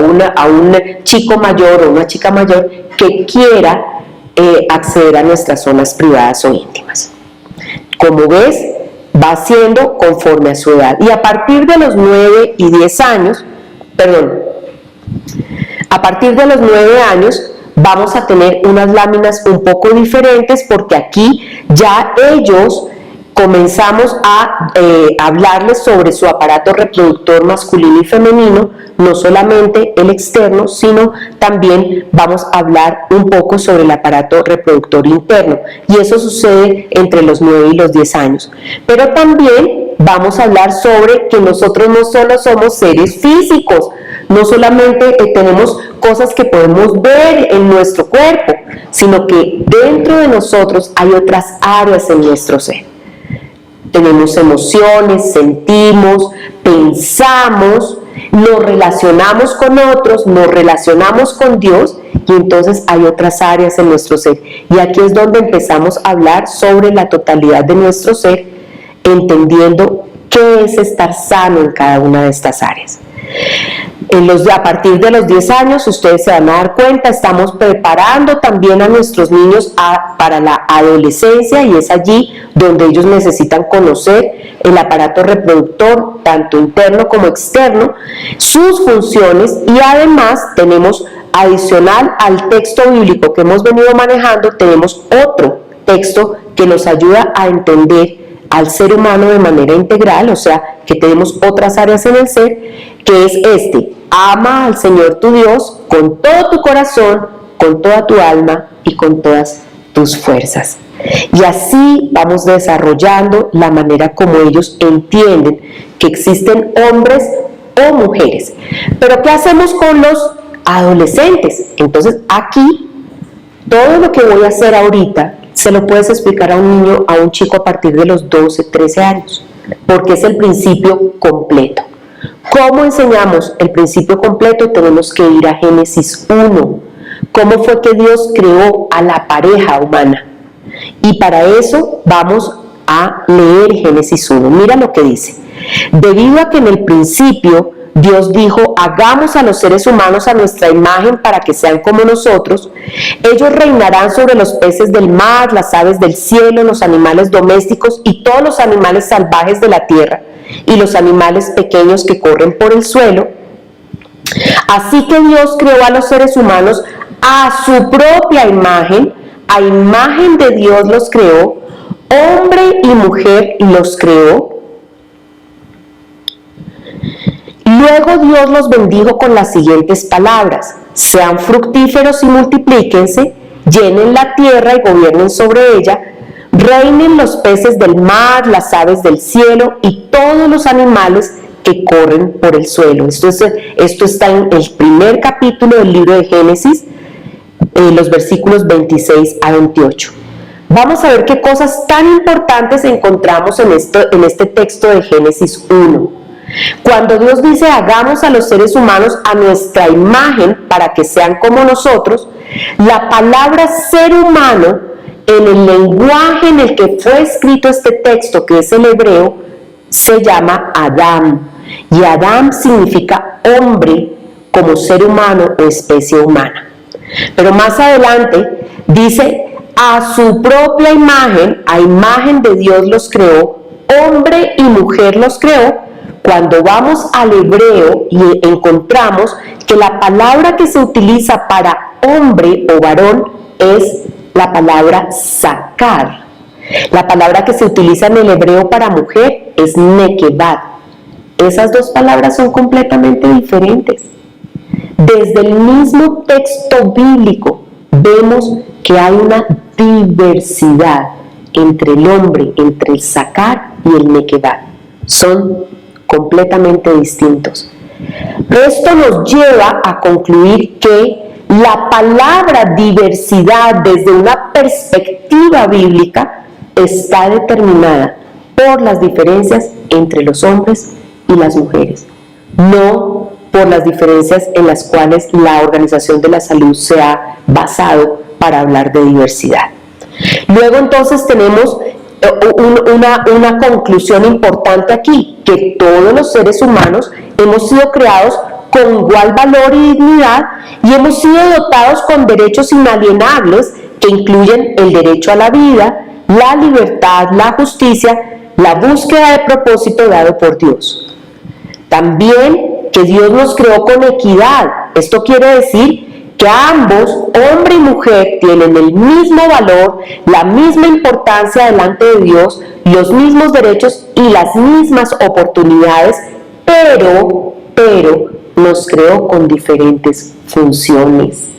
un chico mayor o una chica mayor que quiera acceder a nuestras zonas privadas o íntimas. Como ves, va siendo conforme a su edad. Y a partir de los 9 y 10 años, a partir de los 9 años vamos a tener unas láminas un poco diferentes, porque aquí ya ellos comenzamos a hablarles sobre su aparato reproductor masculino y femenino, no solamente el externo, sino también vamos a hablar un poco sobre el aparato reproductor interno, y eso sucede entre los 9 y los 10 años. Pero también vamos a hablar sobre que nosotros no solo somos seres físicos, no solamente tenemos cosas que podemos ver en nuestro cuerpo, sino que dentro de nosotros hay otras áreas en nuestro ser. Tenemos emociones, sentimos, pensamos, nos relacionamos con otros, nos relacionamos con Dios, y entonces hay otras áreas en nuestro ser. Y aquí es donde empezamos a hablar sobre la totalidad de nuestro ser, entendiendo qué es estar sano en cada una de estas áreas. A partir de los 10 años, ustedes se van a dar cuenta, estamos preparando también a nuestros niños para la adolescencia, y es allí donde ellos necesitan conocer el aparato reproductor, tanto interno como externo, sus funciones, y además tenemos, adicional al texto bíblico que hemos venido manejando, tenemos otro texto que nos ayuda a entender al ser humano de manera integral, o sea, que tenemos otras áreas en el ser, que es este: ama al Señor tu Dios con todo tu corazón, con toda tu alma y con todas tus fuerzas. Y así vamos desarrollando la manera como ellos entienden que existen hombres o mujeres. Pero ¿qué hacemos con los adolescentes? Entonces aquí, todo lo que voy a hacer ahorita se lo puedes explicar a un niño, a un chico a partir de los 12, 13 años, porque es el principio completo. ¿Cómo enseñamos el principio completo? Tenemos que ir a Génesis 1. ¿Cómo fue que Dios creó a la pareja humana? Y para eso vamos a leer Génesis 1. Mira lo que dice. Debido a que en el principio Dios dijo, hagamos a los seres humanos a nuestra imagen para que sean como nosotros, ellos reinarán sobre los peces del mar, las aves del cielo, los animales domésticos y todos los animales salvajes de la tierra, y los animales pequeños que corren por el suelo. Así que Dios creó a los seres humanos a su propia imagen, a imagen de Dios los creó, hombre y mujer los creó. Luego Dios los bendijo con las siguientes palabras: sean fructíferos y multiplíquense, llenen la tierra y gobiernen sobre ella, reinen los peces del mar, las aves del cielo y todos los animales que corren por el suelo. Esto está en el primer capítulo del libro de Génesis, los versículos 26 a 28. Vamos a ver qué cosas tan importantes encontramos en este texto de Génesis 1. Cuando Dios dice hagamos a los seres humanos a nuestra imagen para que sean como nosotros, la palabra ser humano en el lenguaje en el que fue escrito este texto, que es el hebreo, se llama Adán. Y Adán significa hombre como ser humano o especie humana. Pero más adelante dice, a su propia imagen, a imagen de Dios los creó, hombre y mujer los creó. Cuando vamos al hebreo y encontramos que la palabra que se utiliza para hombre o varón es la palabra sakar. La palabra que se utiliza en el hebreo para mujer es nekebat. Esas dos palabras son completamente diferentes. Desde el mismo texto bíblico vemos que hay una diversidad entre el hombre, entre el sakar y el nekebat. Son completamente distintos. Esto nos lleva a concluir que la palabra diversidad desde una perspectiva bíblica está determinada por las diferencias entre los hombres y las mujeres, no por las diferencias en las cuales la Organización de la Salud se ha basado para hablar de diversidad. Luego entonces tenemos una conclusión importante aquí, que todos los seres humanos hemos sido creados con igual valor y dignidad y hemos sido dotados con derechos inalienables que incluyen el derecho a la vida, la libertad, la justicia, la búsqueda de propósito dado por Dios. También que Dios nos creó con equidad. Esto quiere decir que ambos, hombre y mujer, tienen el mismo valor, la misma importancia delante de Dios, los mismos derechos y las mismas oportunidades, pero nos creó con diferentes funciones.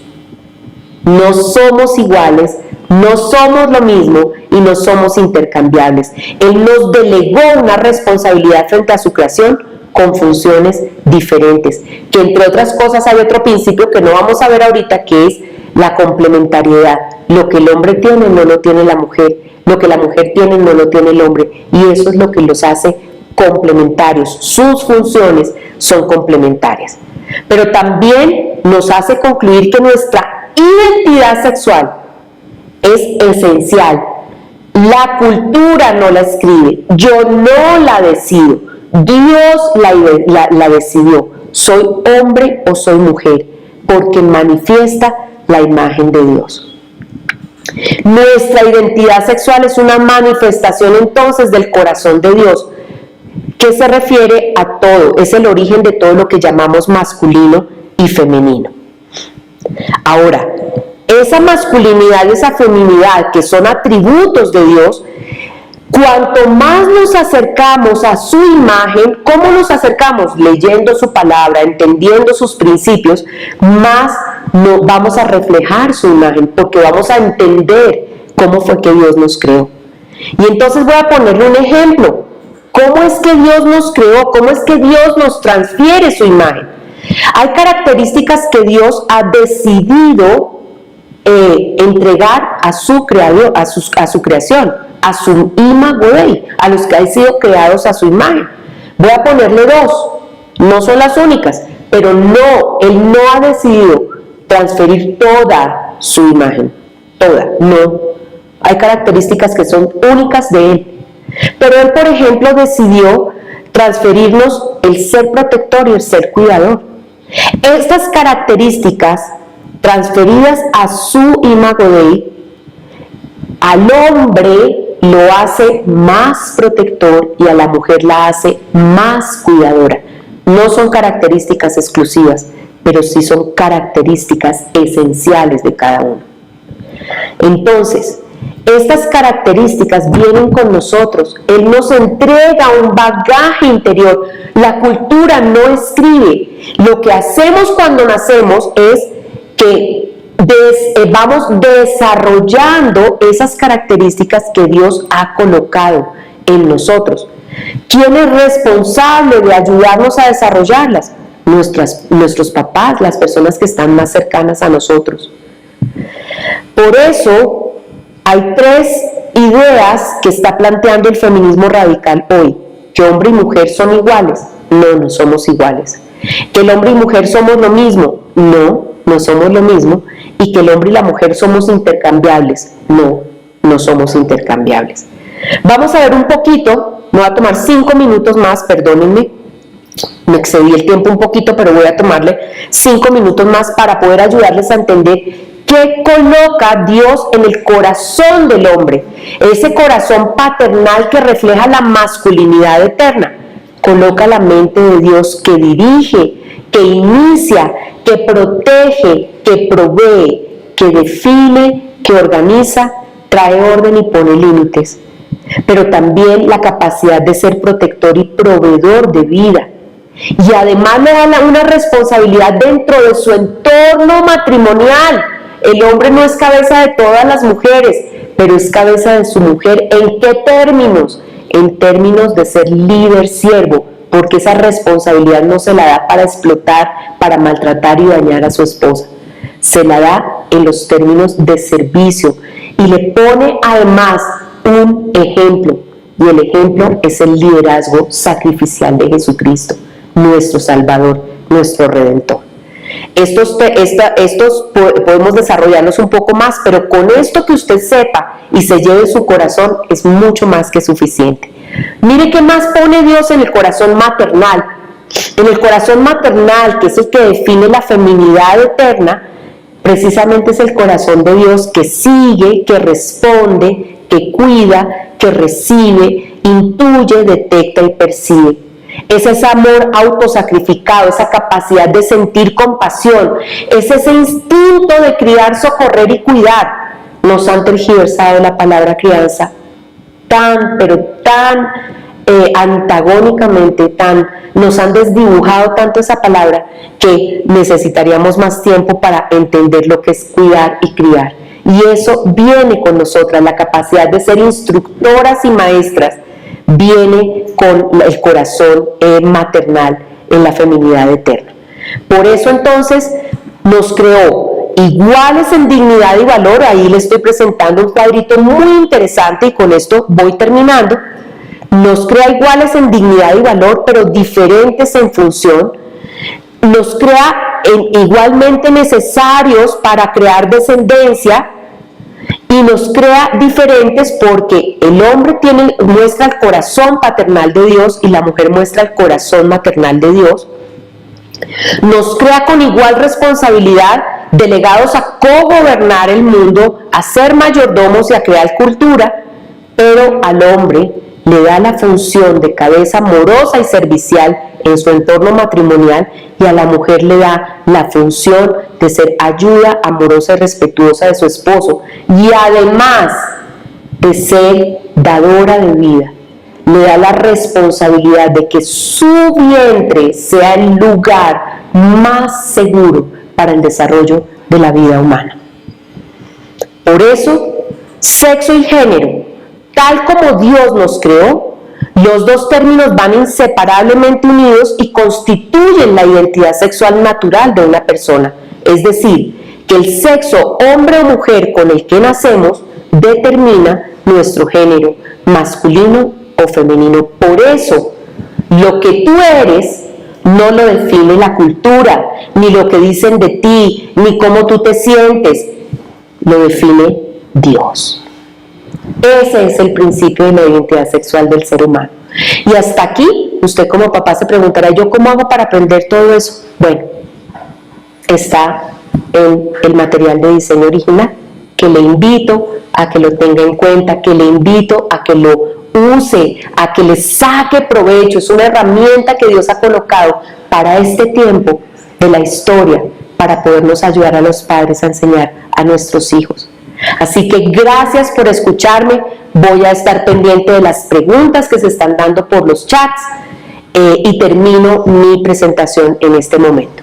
No somos iguales, no somos lo mismo y no somos intercambiables. Él nos delegó una responsabilidad frente a su creación con funciones diferentes, que entre otras cosas hay otro principio que no vamos a ver ahorita, que es la complementariedad. Lo que el hombre tiene no lo tiene la mujer, lo que la mujer tiene no lo tiene el hombre, y eso es lo que los hace complementarios. Sus funciones son complementarias. Pero también nos hace concluir que nuestra identidad sexual es esencial. La cultura no la escribe, yo no la decido. Dios la decidió, soy hombre o soy mujer, porque manifiesta la imagen de Dios. Nuestra identidad sexual es una manifestación entonces del corazón de Dios, que se refiere a todo, es el origen de todo lo que llamamos masculino y femenino. Ahora, esa masculinidad y esa feminidad, que son atributos de Dios, cuanto más nos acercamos a su imagen, ¿cómo nos acercamos? Leyendo su palabra, entendiendo sus principios, más vamos a reflejar su imagen, porque vamos a entender cómo fue que Dios nos creó. Y entonces voy a ponerle un ejemplo. ¿Cómo es que Dios nos creó? ¿Cómo es que Dios nos transfiere su imagen? Hay características que Dios ha decidido entregar a su creador, a su creación, a su imago Dei, a los que han sido creados a su imagen. Voy a ponerle dos, no son las únicas, pero no, él no ha decidido transferir toda su imagen, toda, no. Hay características que son únicas de él, pero él, por ejemplo, decidió transferirnos el ser protector y el ser cuidador. Estas características transferidas a su imago Dei, al hombre lo hace más protector y a la mujer la hace más cuidadora. No son características exclusivas, pero sí son características esenciales de cada uno. Entonces, estas características vienen con nosotros. Él nos entrega un bagaje interior. La cultura no escribe. Lo que hacemos cuando nacemos es que vamos desarrollando esas características que Dios ha colocado en nosotros. ¿Quién es responsable de ayudarnos a desarrollarlas? Nuestros papás, las personas que están más cercanas a nosotros. Por eso hay tres ideas que está planteando el feminismo radical hoy. Que hombre y mujer son iguales. No, no somos iguales. Que el hombre y mujer somos lo mismo. No, no somos lo mismo. Y que el hombre y la mujer somos intercambiables. No, no somos intercambiables. Vamos a ver un poquito, me voy a tomar 5 minutos más, perdónenme, me excedí el tiempo un poquito, pero voy a tomarle 5 minutos más para poder ayudarles a entender qué coloca Dios en el corazón del hombre, ese corazón paternal que refleja la masculinidad eterna. Coloca la mente de Dios que dirige, que inicia, que protege, que provee, que define, que organiza, trae orden y pone límites. Pero también la capacidad de ser protector y proveedor de vida. Y además le da una responsabilidad dentro de su entorno matrimonial. El hombre no es cabeza de todas las mujeres, pero es cabeza de su mujer. ¿En qué términos? En términos de ser líder siervo, porque esa responsabilidad no se la da para explotar, para maltratar y dañar a su esposa. Se la da en los términos de servicio y le pone además un ejemplo, y el ejemplo es el liderazgo sacrificial de Jesucristo, nuestro Salvador, nuestro Redentor. Estos podemos desarrollarlos un poco más, pero con esto que usted sepa y se lleve en su corazón es mucho más que suficiente. Mire qué más pone Dios en el corazón maternal. En el corazón maternal, que es el que define la feminidad eterna, precisamente es el corazón de Dios que sigue, que responde, que cuida, que recibe, intuye, detecta y percibe. Es ese amor autosacrificado, esa capacidad de sentir compasión, es ese instinto de criar, socorrer y cuidar. Nos han tergiversado la palabra crianza pero tan antagónicamente, nos han desdibujado tanto esa palabra que necesitaríamos más tiempo para entender lo que es cuidar y criar. Y eso viene con nosotras, la capacidad de ser instructoras y maestras, viene con el corazón maternal en la feminidad eterna. Por eso entonces nos creó iguales en dignidad y valor. Ahí les estoy presentando un cuadrito muy interesante y con esto voy terminando. Nos crea iguales en dignidad y valor, pero diferentes en función. Nos crea igualmente necesarios para crear descendencia y nos crea diferentes porque el hombre muestra el corazón paternal de Dios y la mujer muestra el corazón maternal de Dios. Nos crea con igual responsabilidad, delegados a co-gobernar el mundo, a ser mayordomos y a crear cultura, pero al hombre le da la función de cabeza amorosa y servicial en su entorno matrimonial y a la mujer le da la función de ser ayuda amorosa y respetuosa de su esposo y además de ser dadora de vida. Le da la responsabilidad de que su vientre sea el lugar más seguro para el desarrollo de la vida humana. Por eso, sexo y género, tal como Dios nos creó, los dos términos van inseparablemente unidos y constituyen la identidad sexual natural de una persona. Es decir, que el sexo hombre o mujer con el que nacemos determina nuestro género masculino o femenino. Por eso, lo que tú eres no lo define la cultura, ni lo que dicen de ti, ni cómo tú te sientes, lo define Dios. Ese es el principio de la identidad sexual del ser humano. Y hasta aquí, usted como papá se preguntará, ¿yo cómo hago para aprender todo eso? Bueno, está en el material de diseño original, que le invito a que lo tenga en cuenta, que le invito a que lo use, a que le saque provecho. Es una herramienta que Dios ha colocado para este tiempo de la historia, para podernos ayudar a los padres a enseñar a nuestros hijos. Así que gracias por escucharme. Voy a estar pendiente de las preguntas que se están dando por los chats y termino mi presentación en este momento.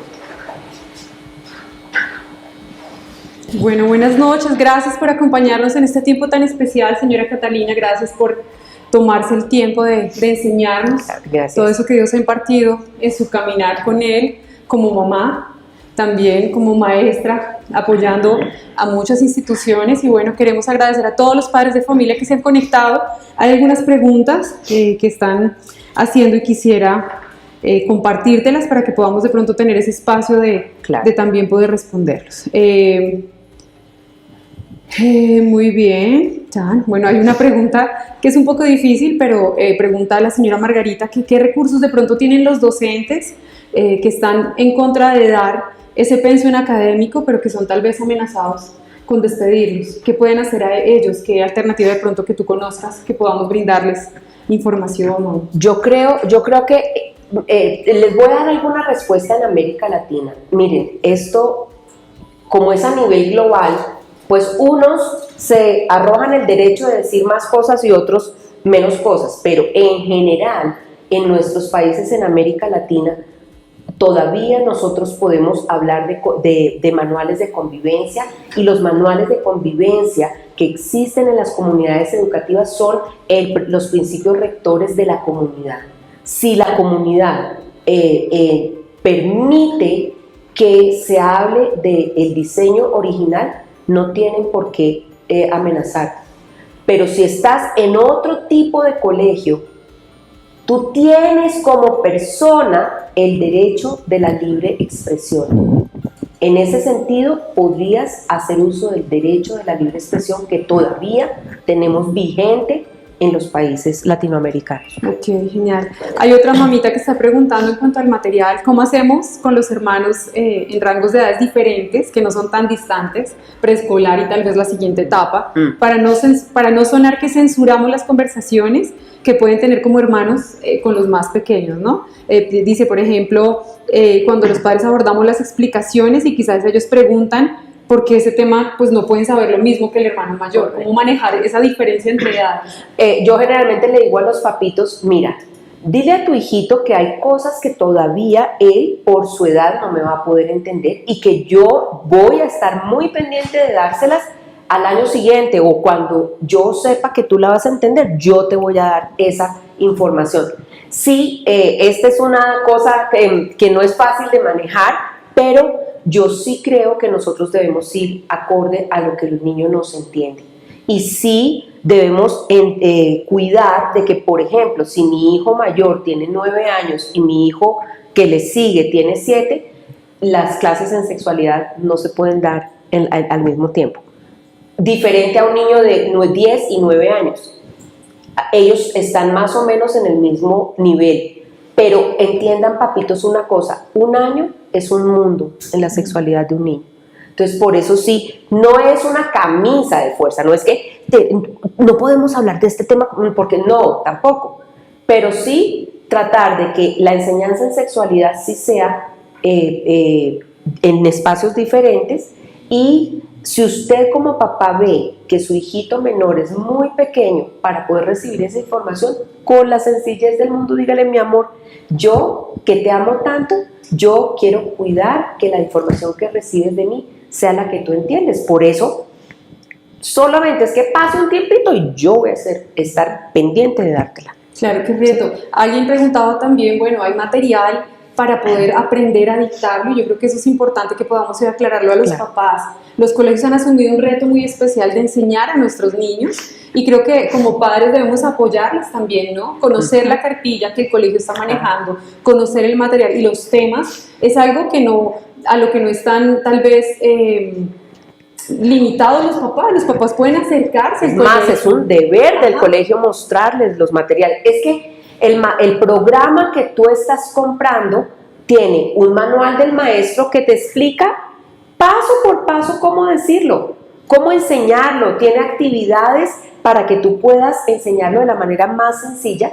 Bueno, buenas noches. Gracias por acompañarnos en este tiempo tan especial, señora Catalina. Gracias por tomarse el tiempo de enseñarnos todo eso que Dios ha impartido en su caminar con Él, como mamá, también como maestra, apoyando a muchas instituciones. Y bueno, queremos agradecer a todos los padres de familia que se han conectado. Hay algunas preguntas que están haciendo y quisiera compartírtelas para que podamos de pronto tener ese espacio de también poder responderlos. Muy bien, Chan. Bueno, hay una pregunta que es un poco difícil, pero pregunta a la señora Margarita que qué recursos de pronto tienen los docentes que están en contra de dar ese pensión académico, pero que son tal vez amenazados con despedirlos. ¿Qué pueden hacer a ellos? ¿Qué alternativa de pronto que tú conozcas que podamos brindarles información? Yo creo que les voy a dar alguna respuesta en América Latina. Miren, esto, como es a nivel global, pues unos se arrojan el derecho de decir más cosas y otros menos cosas, pero en general, en nuestros países en América Latina, todavía nosotros podemos hablar de manuales de convivencia, y los manuales de convivencia que existen en las comunidades educativas son los principios rectores de la comunidad. Si la comunidad permite que se hable del diseño original, no tienen por qué amenazar. Pero si estás en otro tipo de colegio, tú tienes como persona el derecho de la libre expresión. En ese sentido, podrías hacer uso del derecho de la libre expresión que todavía tenemos vigente en los países latinoamericanos. Ok, genial. Hay otra mamita que está preguntando en cuanto al material, ¿cómo hacemos con los hermanos en rangos de edades diferentes, que no son tan distantes, preescolar y tal vez la siguiente etapa, para no sonar que censuramos las conversaciones que pueden tener como hermanos con los más pequeños, ¿no? Dice, por ejemplo, cuando los padres abordamos las explicaciones y quizás ellos preguntan porque ese tema pues no pueden saber lo mismo que el hermano mayor. ¿Cómo manejar esa diferencia entre edades? Yo generalmente le digo a los papitos, mira, dile a tu hijito que hay cosas que todavía él por su edad no me va a poder entender y que yo voy a estar muy pendiente de dárselas al año siguiente, o cuando yo sepa que tú la vas a entender, yo te voy a dar esa información. Sí, esta es una cosa que no es fácil de manejar, pero yo sí creo que nosotros debemos ir acorde a lo que el niño nos entiende. Y sí debemos cuidar de que, por ejemplo, si mi hijo mayor tiene 9 años y mi hijo que le sigue tiene 7, las clases en sexualidad no se pueden dar al mismo tiempo. Diferente a un niño de 10 y 9 años. Ellos están más o menos en el mismo nivel. Pero entiendan, papitos, una cosa, un año es un mundo en la sexualidad de un niño. Entonces, por eso sí, no es una camisa de fuerza, no es que no podemos hablar de este tema, porque no, tampoco. Pero sí tratar de que la enseñanza en sexualidad sí sea en espacios diferentes. Y si usted como papá ve que su hijito menor es muy pequeño para poder recibir esa información, con la sencillez del mundo, dígale: mi amor, yo que te amo tanto, yo quiero cuidar que la información que recibes de mí sea la que tú entiendes. Por eso, solamente es que pase un tiempito y yo voy a estar pendiente de dártela. Claro, qué reto. Alguien preguntaba también, bueno, hay material para poder aprender a dictarlo, y yo creo que eso es importante que podamos aclararlo a los papás. Los colegios han asumido un reto muy especial de enseñar a nuestros niños, y creo que como padres debemos apoyarles también, ¿no? Conocer la cartilla que el colegio está manejando, conocer el material y los temas, es algo que a lo que no están tal vez limitados los papás pueden acercarse. Es más, es un deber del colegio mostrarles los materiales. Es que el programa que tú estás comprando tiene un manual del maestro que te explica paso por paso cómo decirlo, cómo enseñarlo, tiene actividades para que tú puedas enseñarlo de la manera más sencilla.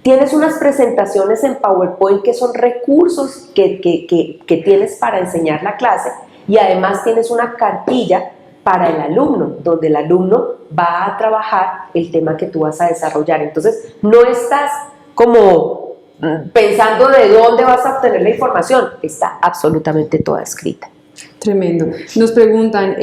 Tienes unas presentaciones en PowerPoint que son recursos que tienes para enseñar la clase, y además tienes una cartilla para el alumno, donde el alumno va a trabajar el tema que tú vas a desarrollar. Entonces, no estás como pensando de dónde vas a obtener la información, está absolutamente toda escrita. Tremendo. Nos preguntan,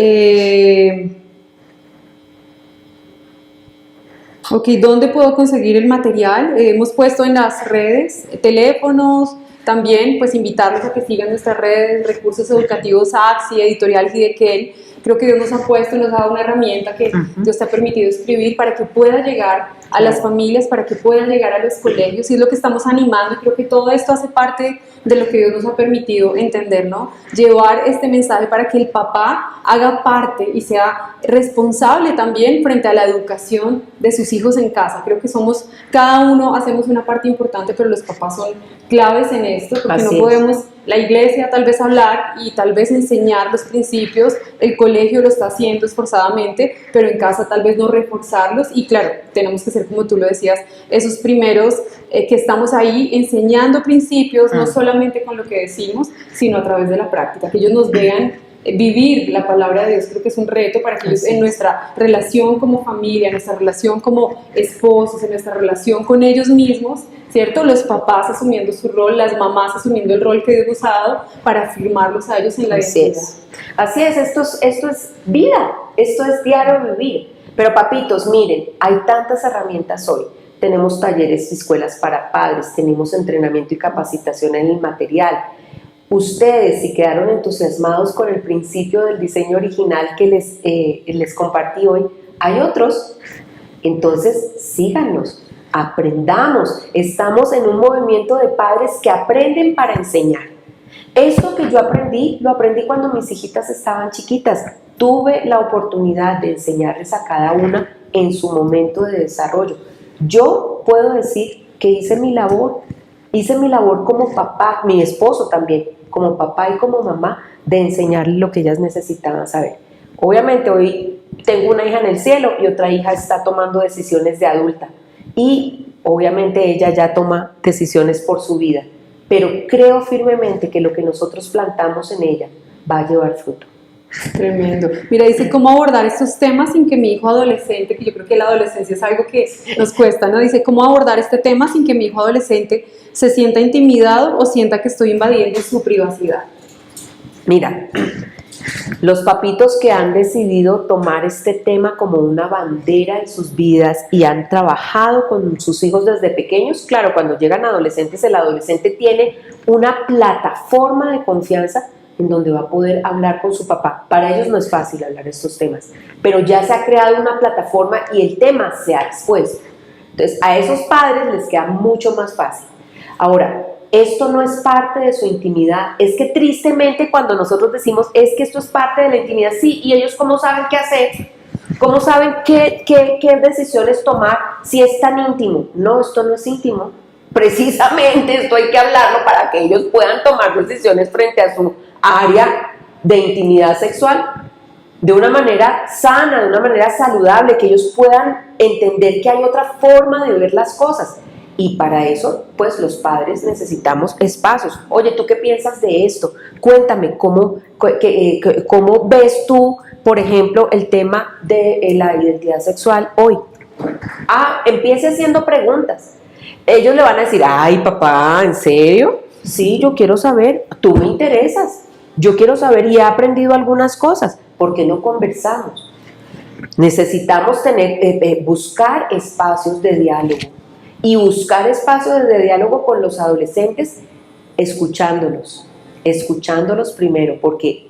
¿dónde puedo conseguir el material? Hemos puesto en las redes, teléfonos, también pues invitarlos a que sigan nuestras redes, Recursos Educativos AXI, Editorial Hidekel. Creo que Dios nos ha puesto y nos ha dado una herramienta que Dios te ha permitido escribir para que pueda llegar a las familias, para que pueda llegar a los colegios, y es lo que estamos animando, y creo que todo esto hace parte de lo que Dios nos ha permitido entender, ¿no? Llevar este mensaje para que el papá haga parte y sea responsable también frente a la educación de sus hijos en casa. Creo que cada uno hacemos una parte importante, pero los papás son claves en esto, porque no podemos, la iglesia tal vez hablar y tal vez enseñar los principios, el colegio lo está haciendo esforzadamente, pero en casa tal vez no reforzarlos, y claro, tenemos que ser, como tú lo decías, esos primeros que estamos ahí enseñando principios, no solamente con lo que decimos, sino a través de la práctica, que ellos nos vean vivir la palabra de Dios. Creo que es un reto para que ellos en nuestra relación como familia, en nuestra relación como esposos, en nuestra relación con ellos mismos, ¿cierto? Los papás asumiendo su rol, las mamás asumiendo el rol que Dios nos ha dado para afirmarlos a ellos en la identidad. Así es, esto es vida, esto es diario vivir. Pero papitos, miren, hay tantas herramientas hoy. Tenemos talleres y escuelas para padres, tenemos entrenamiento y capacitación en el material. Ustedes, si quedaron entusiasmados con el principio del diseño original que les compartí hoy, hay otros. Entonces, síganos, aprendamos. Estamos en un movimiento de padres que aprenden para enseñar. Esto que yo aprendí, lo aprendí cuando mis hijitas estaban chiquitas. Tuve la oportunidad de enseñarles a cada una en su momento de desarrollo. Yo puedo decir que hice mi labor como papá, mi esposo también, como papá y como mamá, de enseñarles lo que ellas necesitaban saber. Obviamente hoy tengo una hija en el cielo y otra hija está tomando decisiones de adulta, y obviamente ella ya toma decisiones por su vida, pero creo firmemente que lo que nosotros plantamos en ella va a llevar fruto. Tremendo. Mira, dice, ¿cómo abordar estos temas sin que mi hijo adolescente, que yo creo que la adolescencia es algo que nos cuesta, ¿no? Dice, ¿cómo abordar este tema sin que mi hijo adolescente se sienta intimidado o sienta que estoy invadiendo su privacidad? Mira, los papitos que han decidido tomar este tema como una bandera en sus vidas y han trabajado con sus hijos desde pequeños, claro, cuando llegan adolescentes, el adolescente tiene una plataforma de confianza en donde va a poder hablar con su papá. Para ellos no es fácil hablar de estos temas, pero ya se ha creado una plataforma y el tema se ha expuesto. Entonces, a esos padres les queda mucho más fácil. Ahora, esto no es parte de su intimidad. Es que tristemente cuando nosotros decimos, es que esto es parte de la intimidad, sí, y ellos ¿cómo saben qué hacer? ¿Cómo saben qué decisiones tomar si es tan íntimo? No, esto no es íntimo. Precisamente esto hay que hablarlo para que ellos puedan tomar decisiones frente a su área de intimidad sexual de una manera sana, de una manera saludable, que ellos puedan entender que hay otra forma de ver las cosas. Y para eso, pues los padres necesitamos espacios. Oye, ¿tú qué piensas de esto? Cuéntame, ¿cómo ves tú, por ejemplo, el tema de la identidad sexual hoy? Empiece haciendo preguntas. Ellos le van a decir, ay papá, ¿en serio? Sí, yo quiero saber, tú me interesas, yo quiero saber y he aprendido algunas cosas. ¿Por qué no conversamos? Necesitamos buscar espacios de diálogo, y buscar espacios de diálogo con los adolescentes escuchándolos primero, porque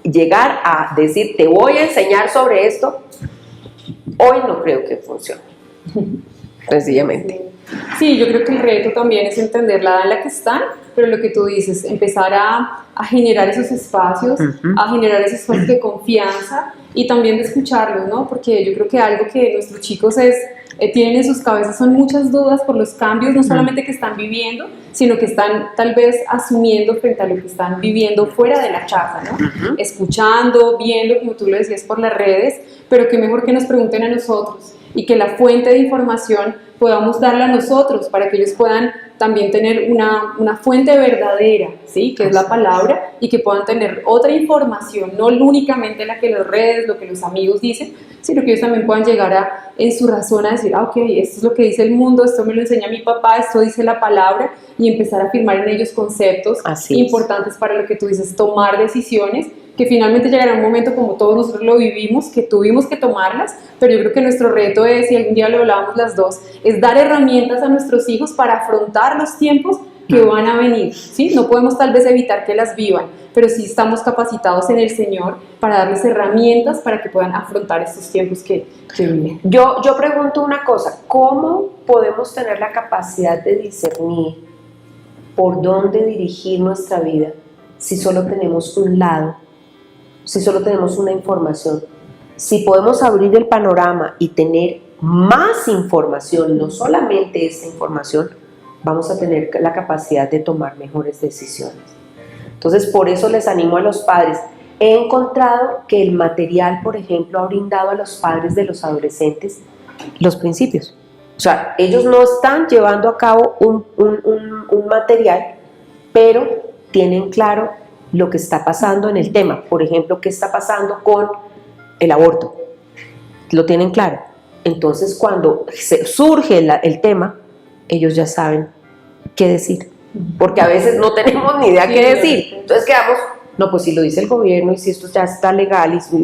llegar a decir, te voy a enseñar sobre esto, hoy no creo que funcione, sencillamente. Sí, yo creo que el reto también es entender la edad en la que están, pero lo que tú dices, empezar a generar esos espacios, a generar esos espacios de confianza y también de escucharlos, ¿no? Porque yo creo que algo que nuestros chicos tienen en sus cabezas son muchas dudas por los cambios, no solamente que están viviendo, sino que están tal vez asumiendo frente a lo que están viviendo fuera de la casa, ¿no? Escuchando, viendo, como tú lo decías, por las redes, pero que mejor que nos pregunten a nosotros y que la fuente de información podamos darla a nosotros para que ellos puedan también tener una fuente verdadera, ¿sí? Que es la palabra, y que puedan tener otra información, no únicamente la que las redes, lo que los amigos dicen, sino que ellos también puedan llegar en su razón a decir, ok, esto es lo que dice el mundo, esto me lo enseña mi papá, esto dice la palabra, y empezar a afirmar en ellos conceptos importantes para lo que tú dices, tomar decisiones, que finalmente llegará un momento como todos nosotros lo vivimos, que tuvimos que tomarlas, pero yo creo que nuestro reto es, y algún día lo hablábamos las dos, es dar herramientas a nuestros hijos para afrontar los tiempos que van a venir, ¿sí? No podemos tal vez evitar que las vivan, pero sí estamos capacitados en el Señor para darles herramientas para que puedan afrontar estos tiempos que vienen. Yo pregunto una cosa, ¿cómo podemos tener la capacidad de discernir por dónde dirigir nuestra vida si solo tenemos un lado, si solo tenemos una información? Si podemos abrir el panorama y tener más información, no solamente esa información, vamos a tener la capacidad de tomar mejores decisiones. Entonces, por eso les animo a los padres. He encontrado que el material, por ejemplo, ha brindado a los padres de los adolescentes los principios. O sea, ellos no están llevando a cabo un material, pero tienen claro lo que está pasando en el tema. Por ejemplo, qué está pasando con el aborto. Lo tienen claro. Entonces, cuando surge el tema, ellos ya saben qué decir. Porque a veces no tenemos ni idea qué decir. Entonces quedamos, no, pues si lo dice el gobierno y si esto ya está legal, y si,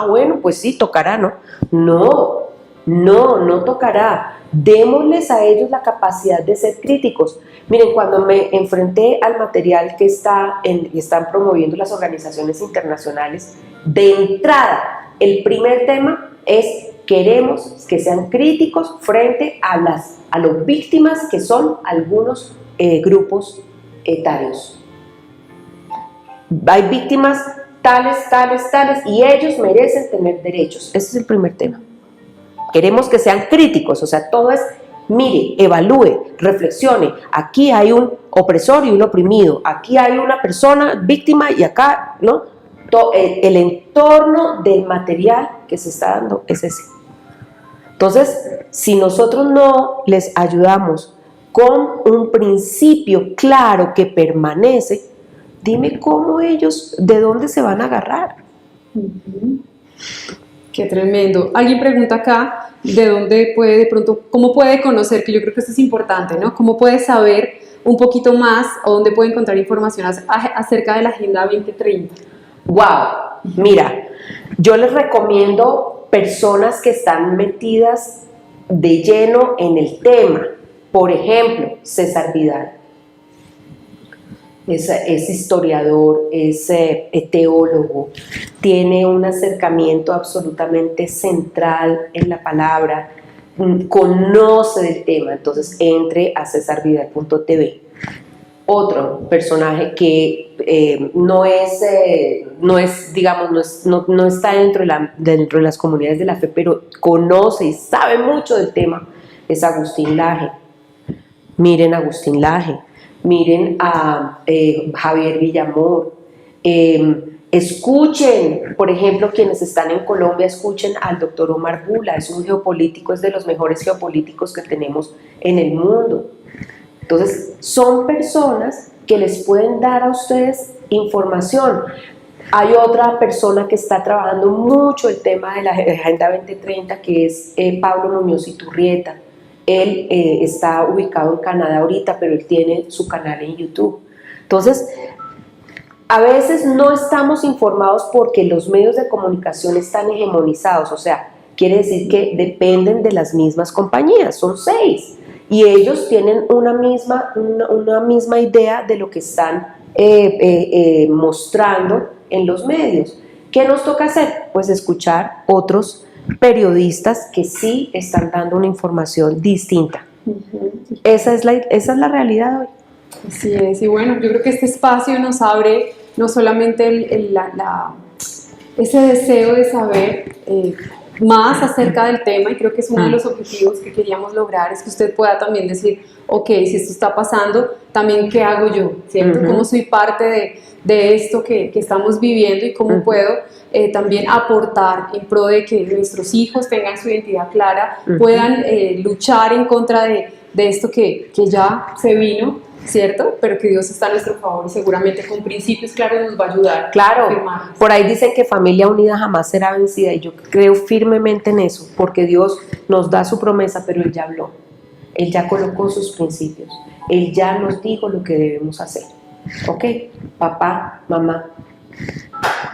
bueno, pues sí, tocará, ¿no? No tocará. Démosles a ellos la capacidad de ser críticos. Miren, cuando me enfrenté al material que están promoviendo las organizaciones internacionales, de entrada, el primer tema es: queremos que sean críticos frente a las víctimas, que son algunos grupos etarios. Hay víctimas tales, y ellos merecen tener derechos. Ese es el primer tema. Queremos que sean críticos, o sea, todo es, mire, evalúe, reflexione. Aquí hay un opresor y un oprimido. Aquí hay una persona víctima y acá, ¿no? El entorno del material que se está dando es ese. Entonces, si nosotros no les ayudamos con un principio claro que permanece, dime cómo ellos, de dónde se van a agarrar. Qué tremendo. Alguien pregunta acá, ¿de dónde puede, de pronto, cómo puede conocer? Que yo creo que esto es importante, ¿no? ¿Cómo puede saber un poquito más o dónde puede encontrar información acerca de la Agenda 2030? Wow, mira, yo les recomiendo personas que están metidas de lleno en el tema. Por ejemplo, César Vidal. Es historiador, es teólogo, tiene un acercamiento absolutamente central en la palabra, conoce del tema. Entonces entre a cesarvidal.tv. Otro personaje que no está dentro de las comunidades de la fe, pero conoce y sabe mucho del tema, es Agustín Laje. Miren a Agustín Laje, miren a Javier Villamor, escuchen, por ejemplo, quienes están en Colombia, escuchen al doctor Omar Bula, es un geopolítico, es de los mejores geopolíticos que tenemos en el mundo. Entonces, son personas que les pueden dar a ustedes información. Hay otra persona que está trabajando mucho el tema de la Agenda 2030, que es Pablo Muñoz Iturrieta. Él está ubicado en Canadá ahorita, pero él tiene su canal en YouTube. Entonces, a veces no estamos informados porque los medios de comunicación están hegemonizados, o sea, quiere decir que dependen de las mismas compañías, son 6. y ellos tienen una misma idea de lo que están mostrando en los medios. ¿Qué nos toca hacer? Pues escuchar otros periodistas que sí están dando una información distinta. Esa es la realidad hoy. Así es, y bueno, yo creo que este espacio nos abre no solamente ese deseo de saber más acerca del tema, y creo que es uno de los objetivos que queríamos lograr, es que usted pueda también decir, ok, si esto está pasando, también qué hago yo, ¿cierto? ¿Cómo soy parte de esto que estamos viviendo y cómo puedo también aportar en pro de que nuestros hijos tengan su identidad clara, puedan luchar en contra de esto que ya se vino, ¿cierto? Pero que Dios está a nuestro favor y seguramente con principios claros nos va a ayudar. Claro, por ahí dicen que familia unida jamás será vencida, y yo creo firmemente en eso, porque Dios nos da su promesa, pero Él ya habló, Él ya colocó sus principios, Él ya nos dijo lo que debemos hacer. Ok, papá, mamá,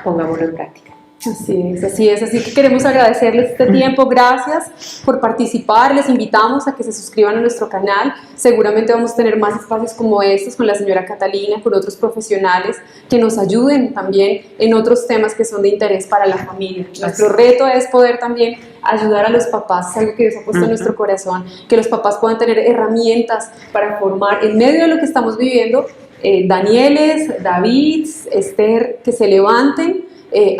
pongámoslo en práctica. Así que queremos agradecerles este tiempo, gracias por participar, les invitamos a que se suscriban a nuestro canal, seguramente vamos a tener más espacios como estos con la señora Catalina, con otros profesionales que nos ayuden también en otros temas que son de interés para la familia. Nuestro reto es poder también ayudar a los papás, es algo que Dios ha puesto en nuestro corazón, que los papás puedan tener herramientas para formar en medio de lo que estamos viviendo, Danieles, David, Esther, que se levanten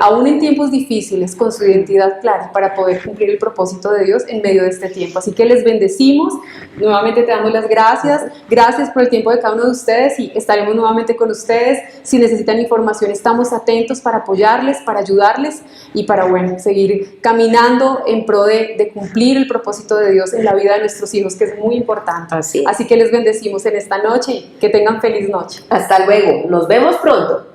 aún en tiempos difíciles con su identidad clara para poder cumplir el propósito de Dios en medio de este tiempo. Así que les bendecimos, nuevamente te damos las gracias por el tiempo de cada uno de ustedes y estaremos nuevamente con ustedes. Si necesitan información, estamos atentos para apoyarles, para ayudarles y para, seguir caminando en pro de cumplir el propósito de Dios en la vida de nuestros hijos, que es muy importante. Así que les bendecimos en esta noche y que tengan feliz noche. Hasta luego, nos vemos pronto.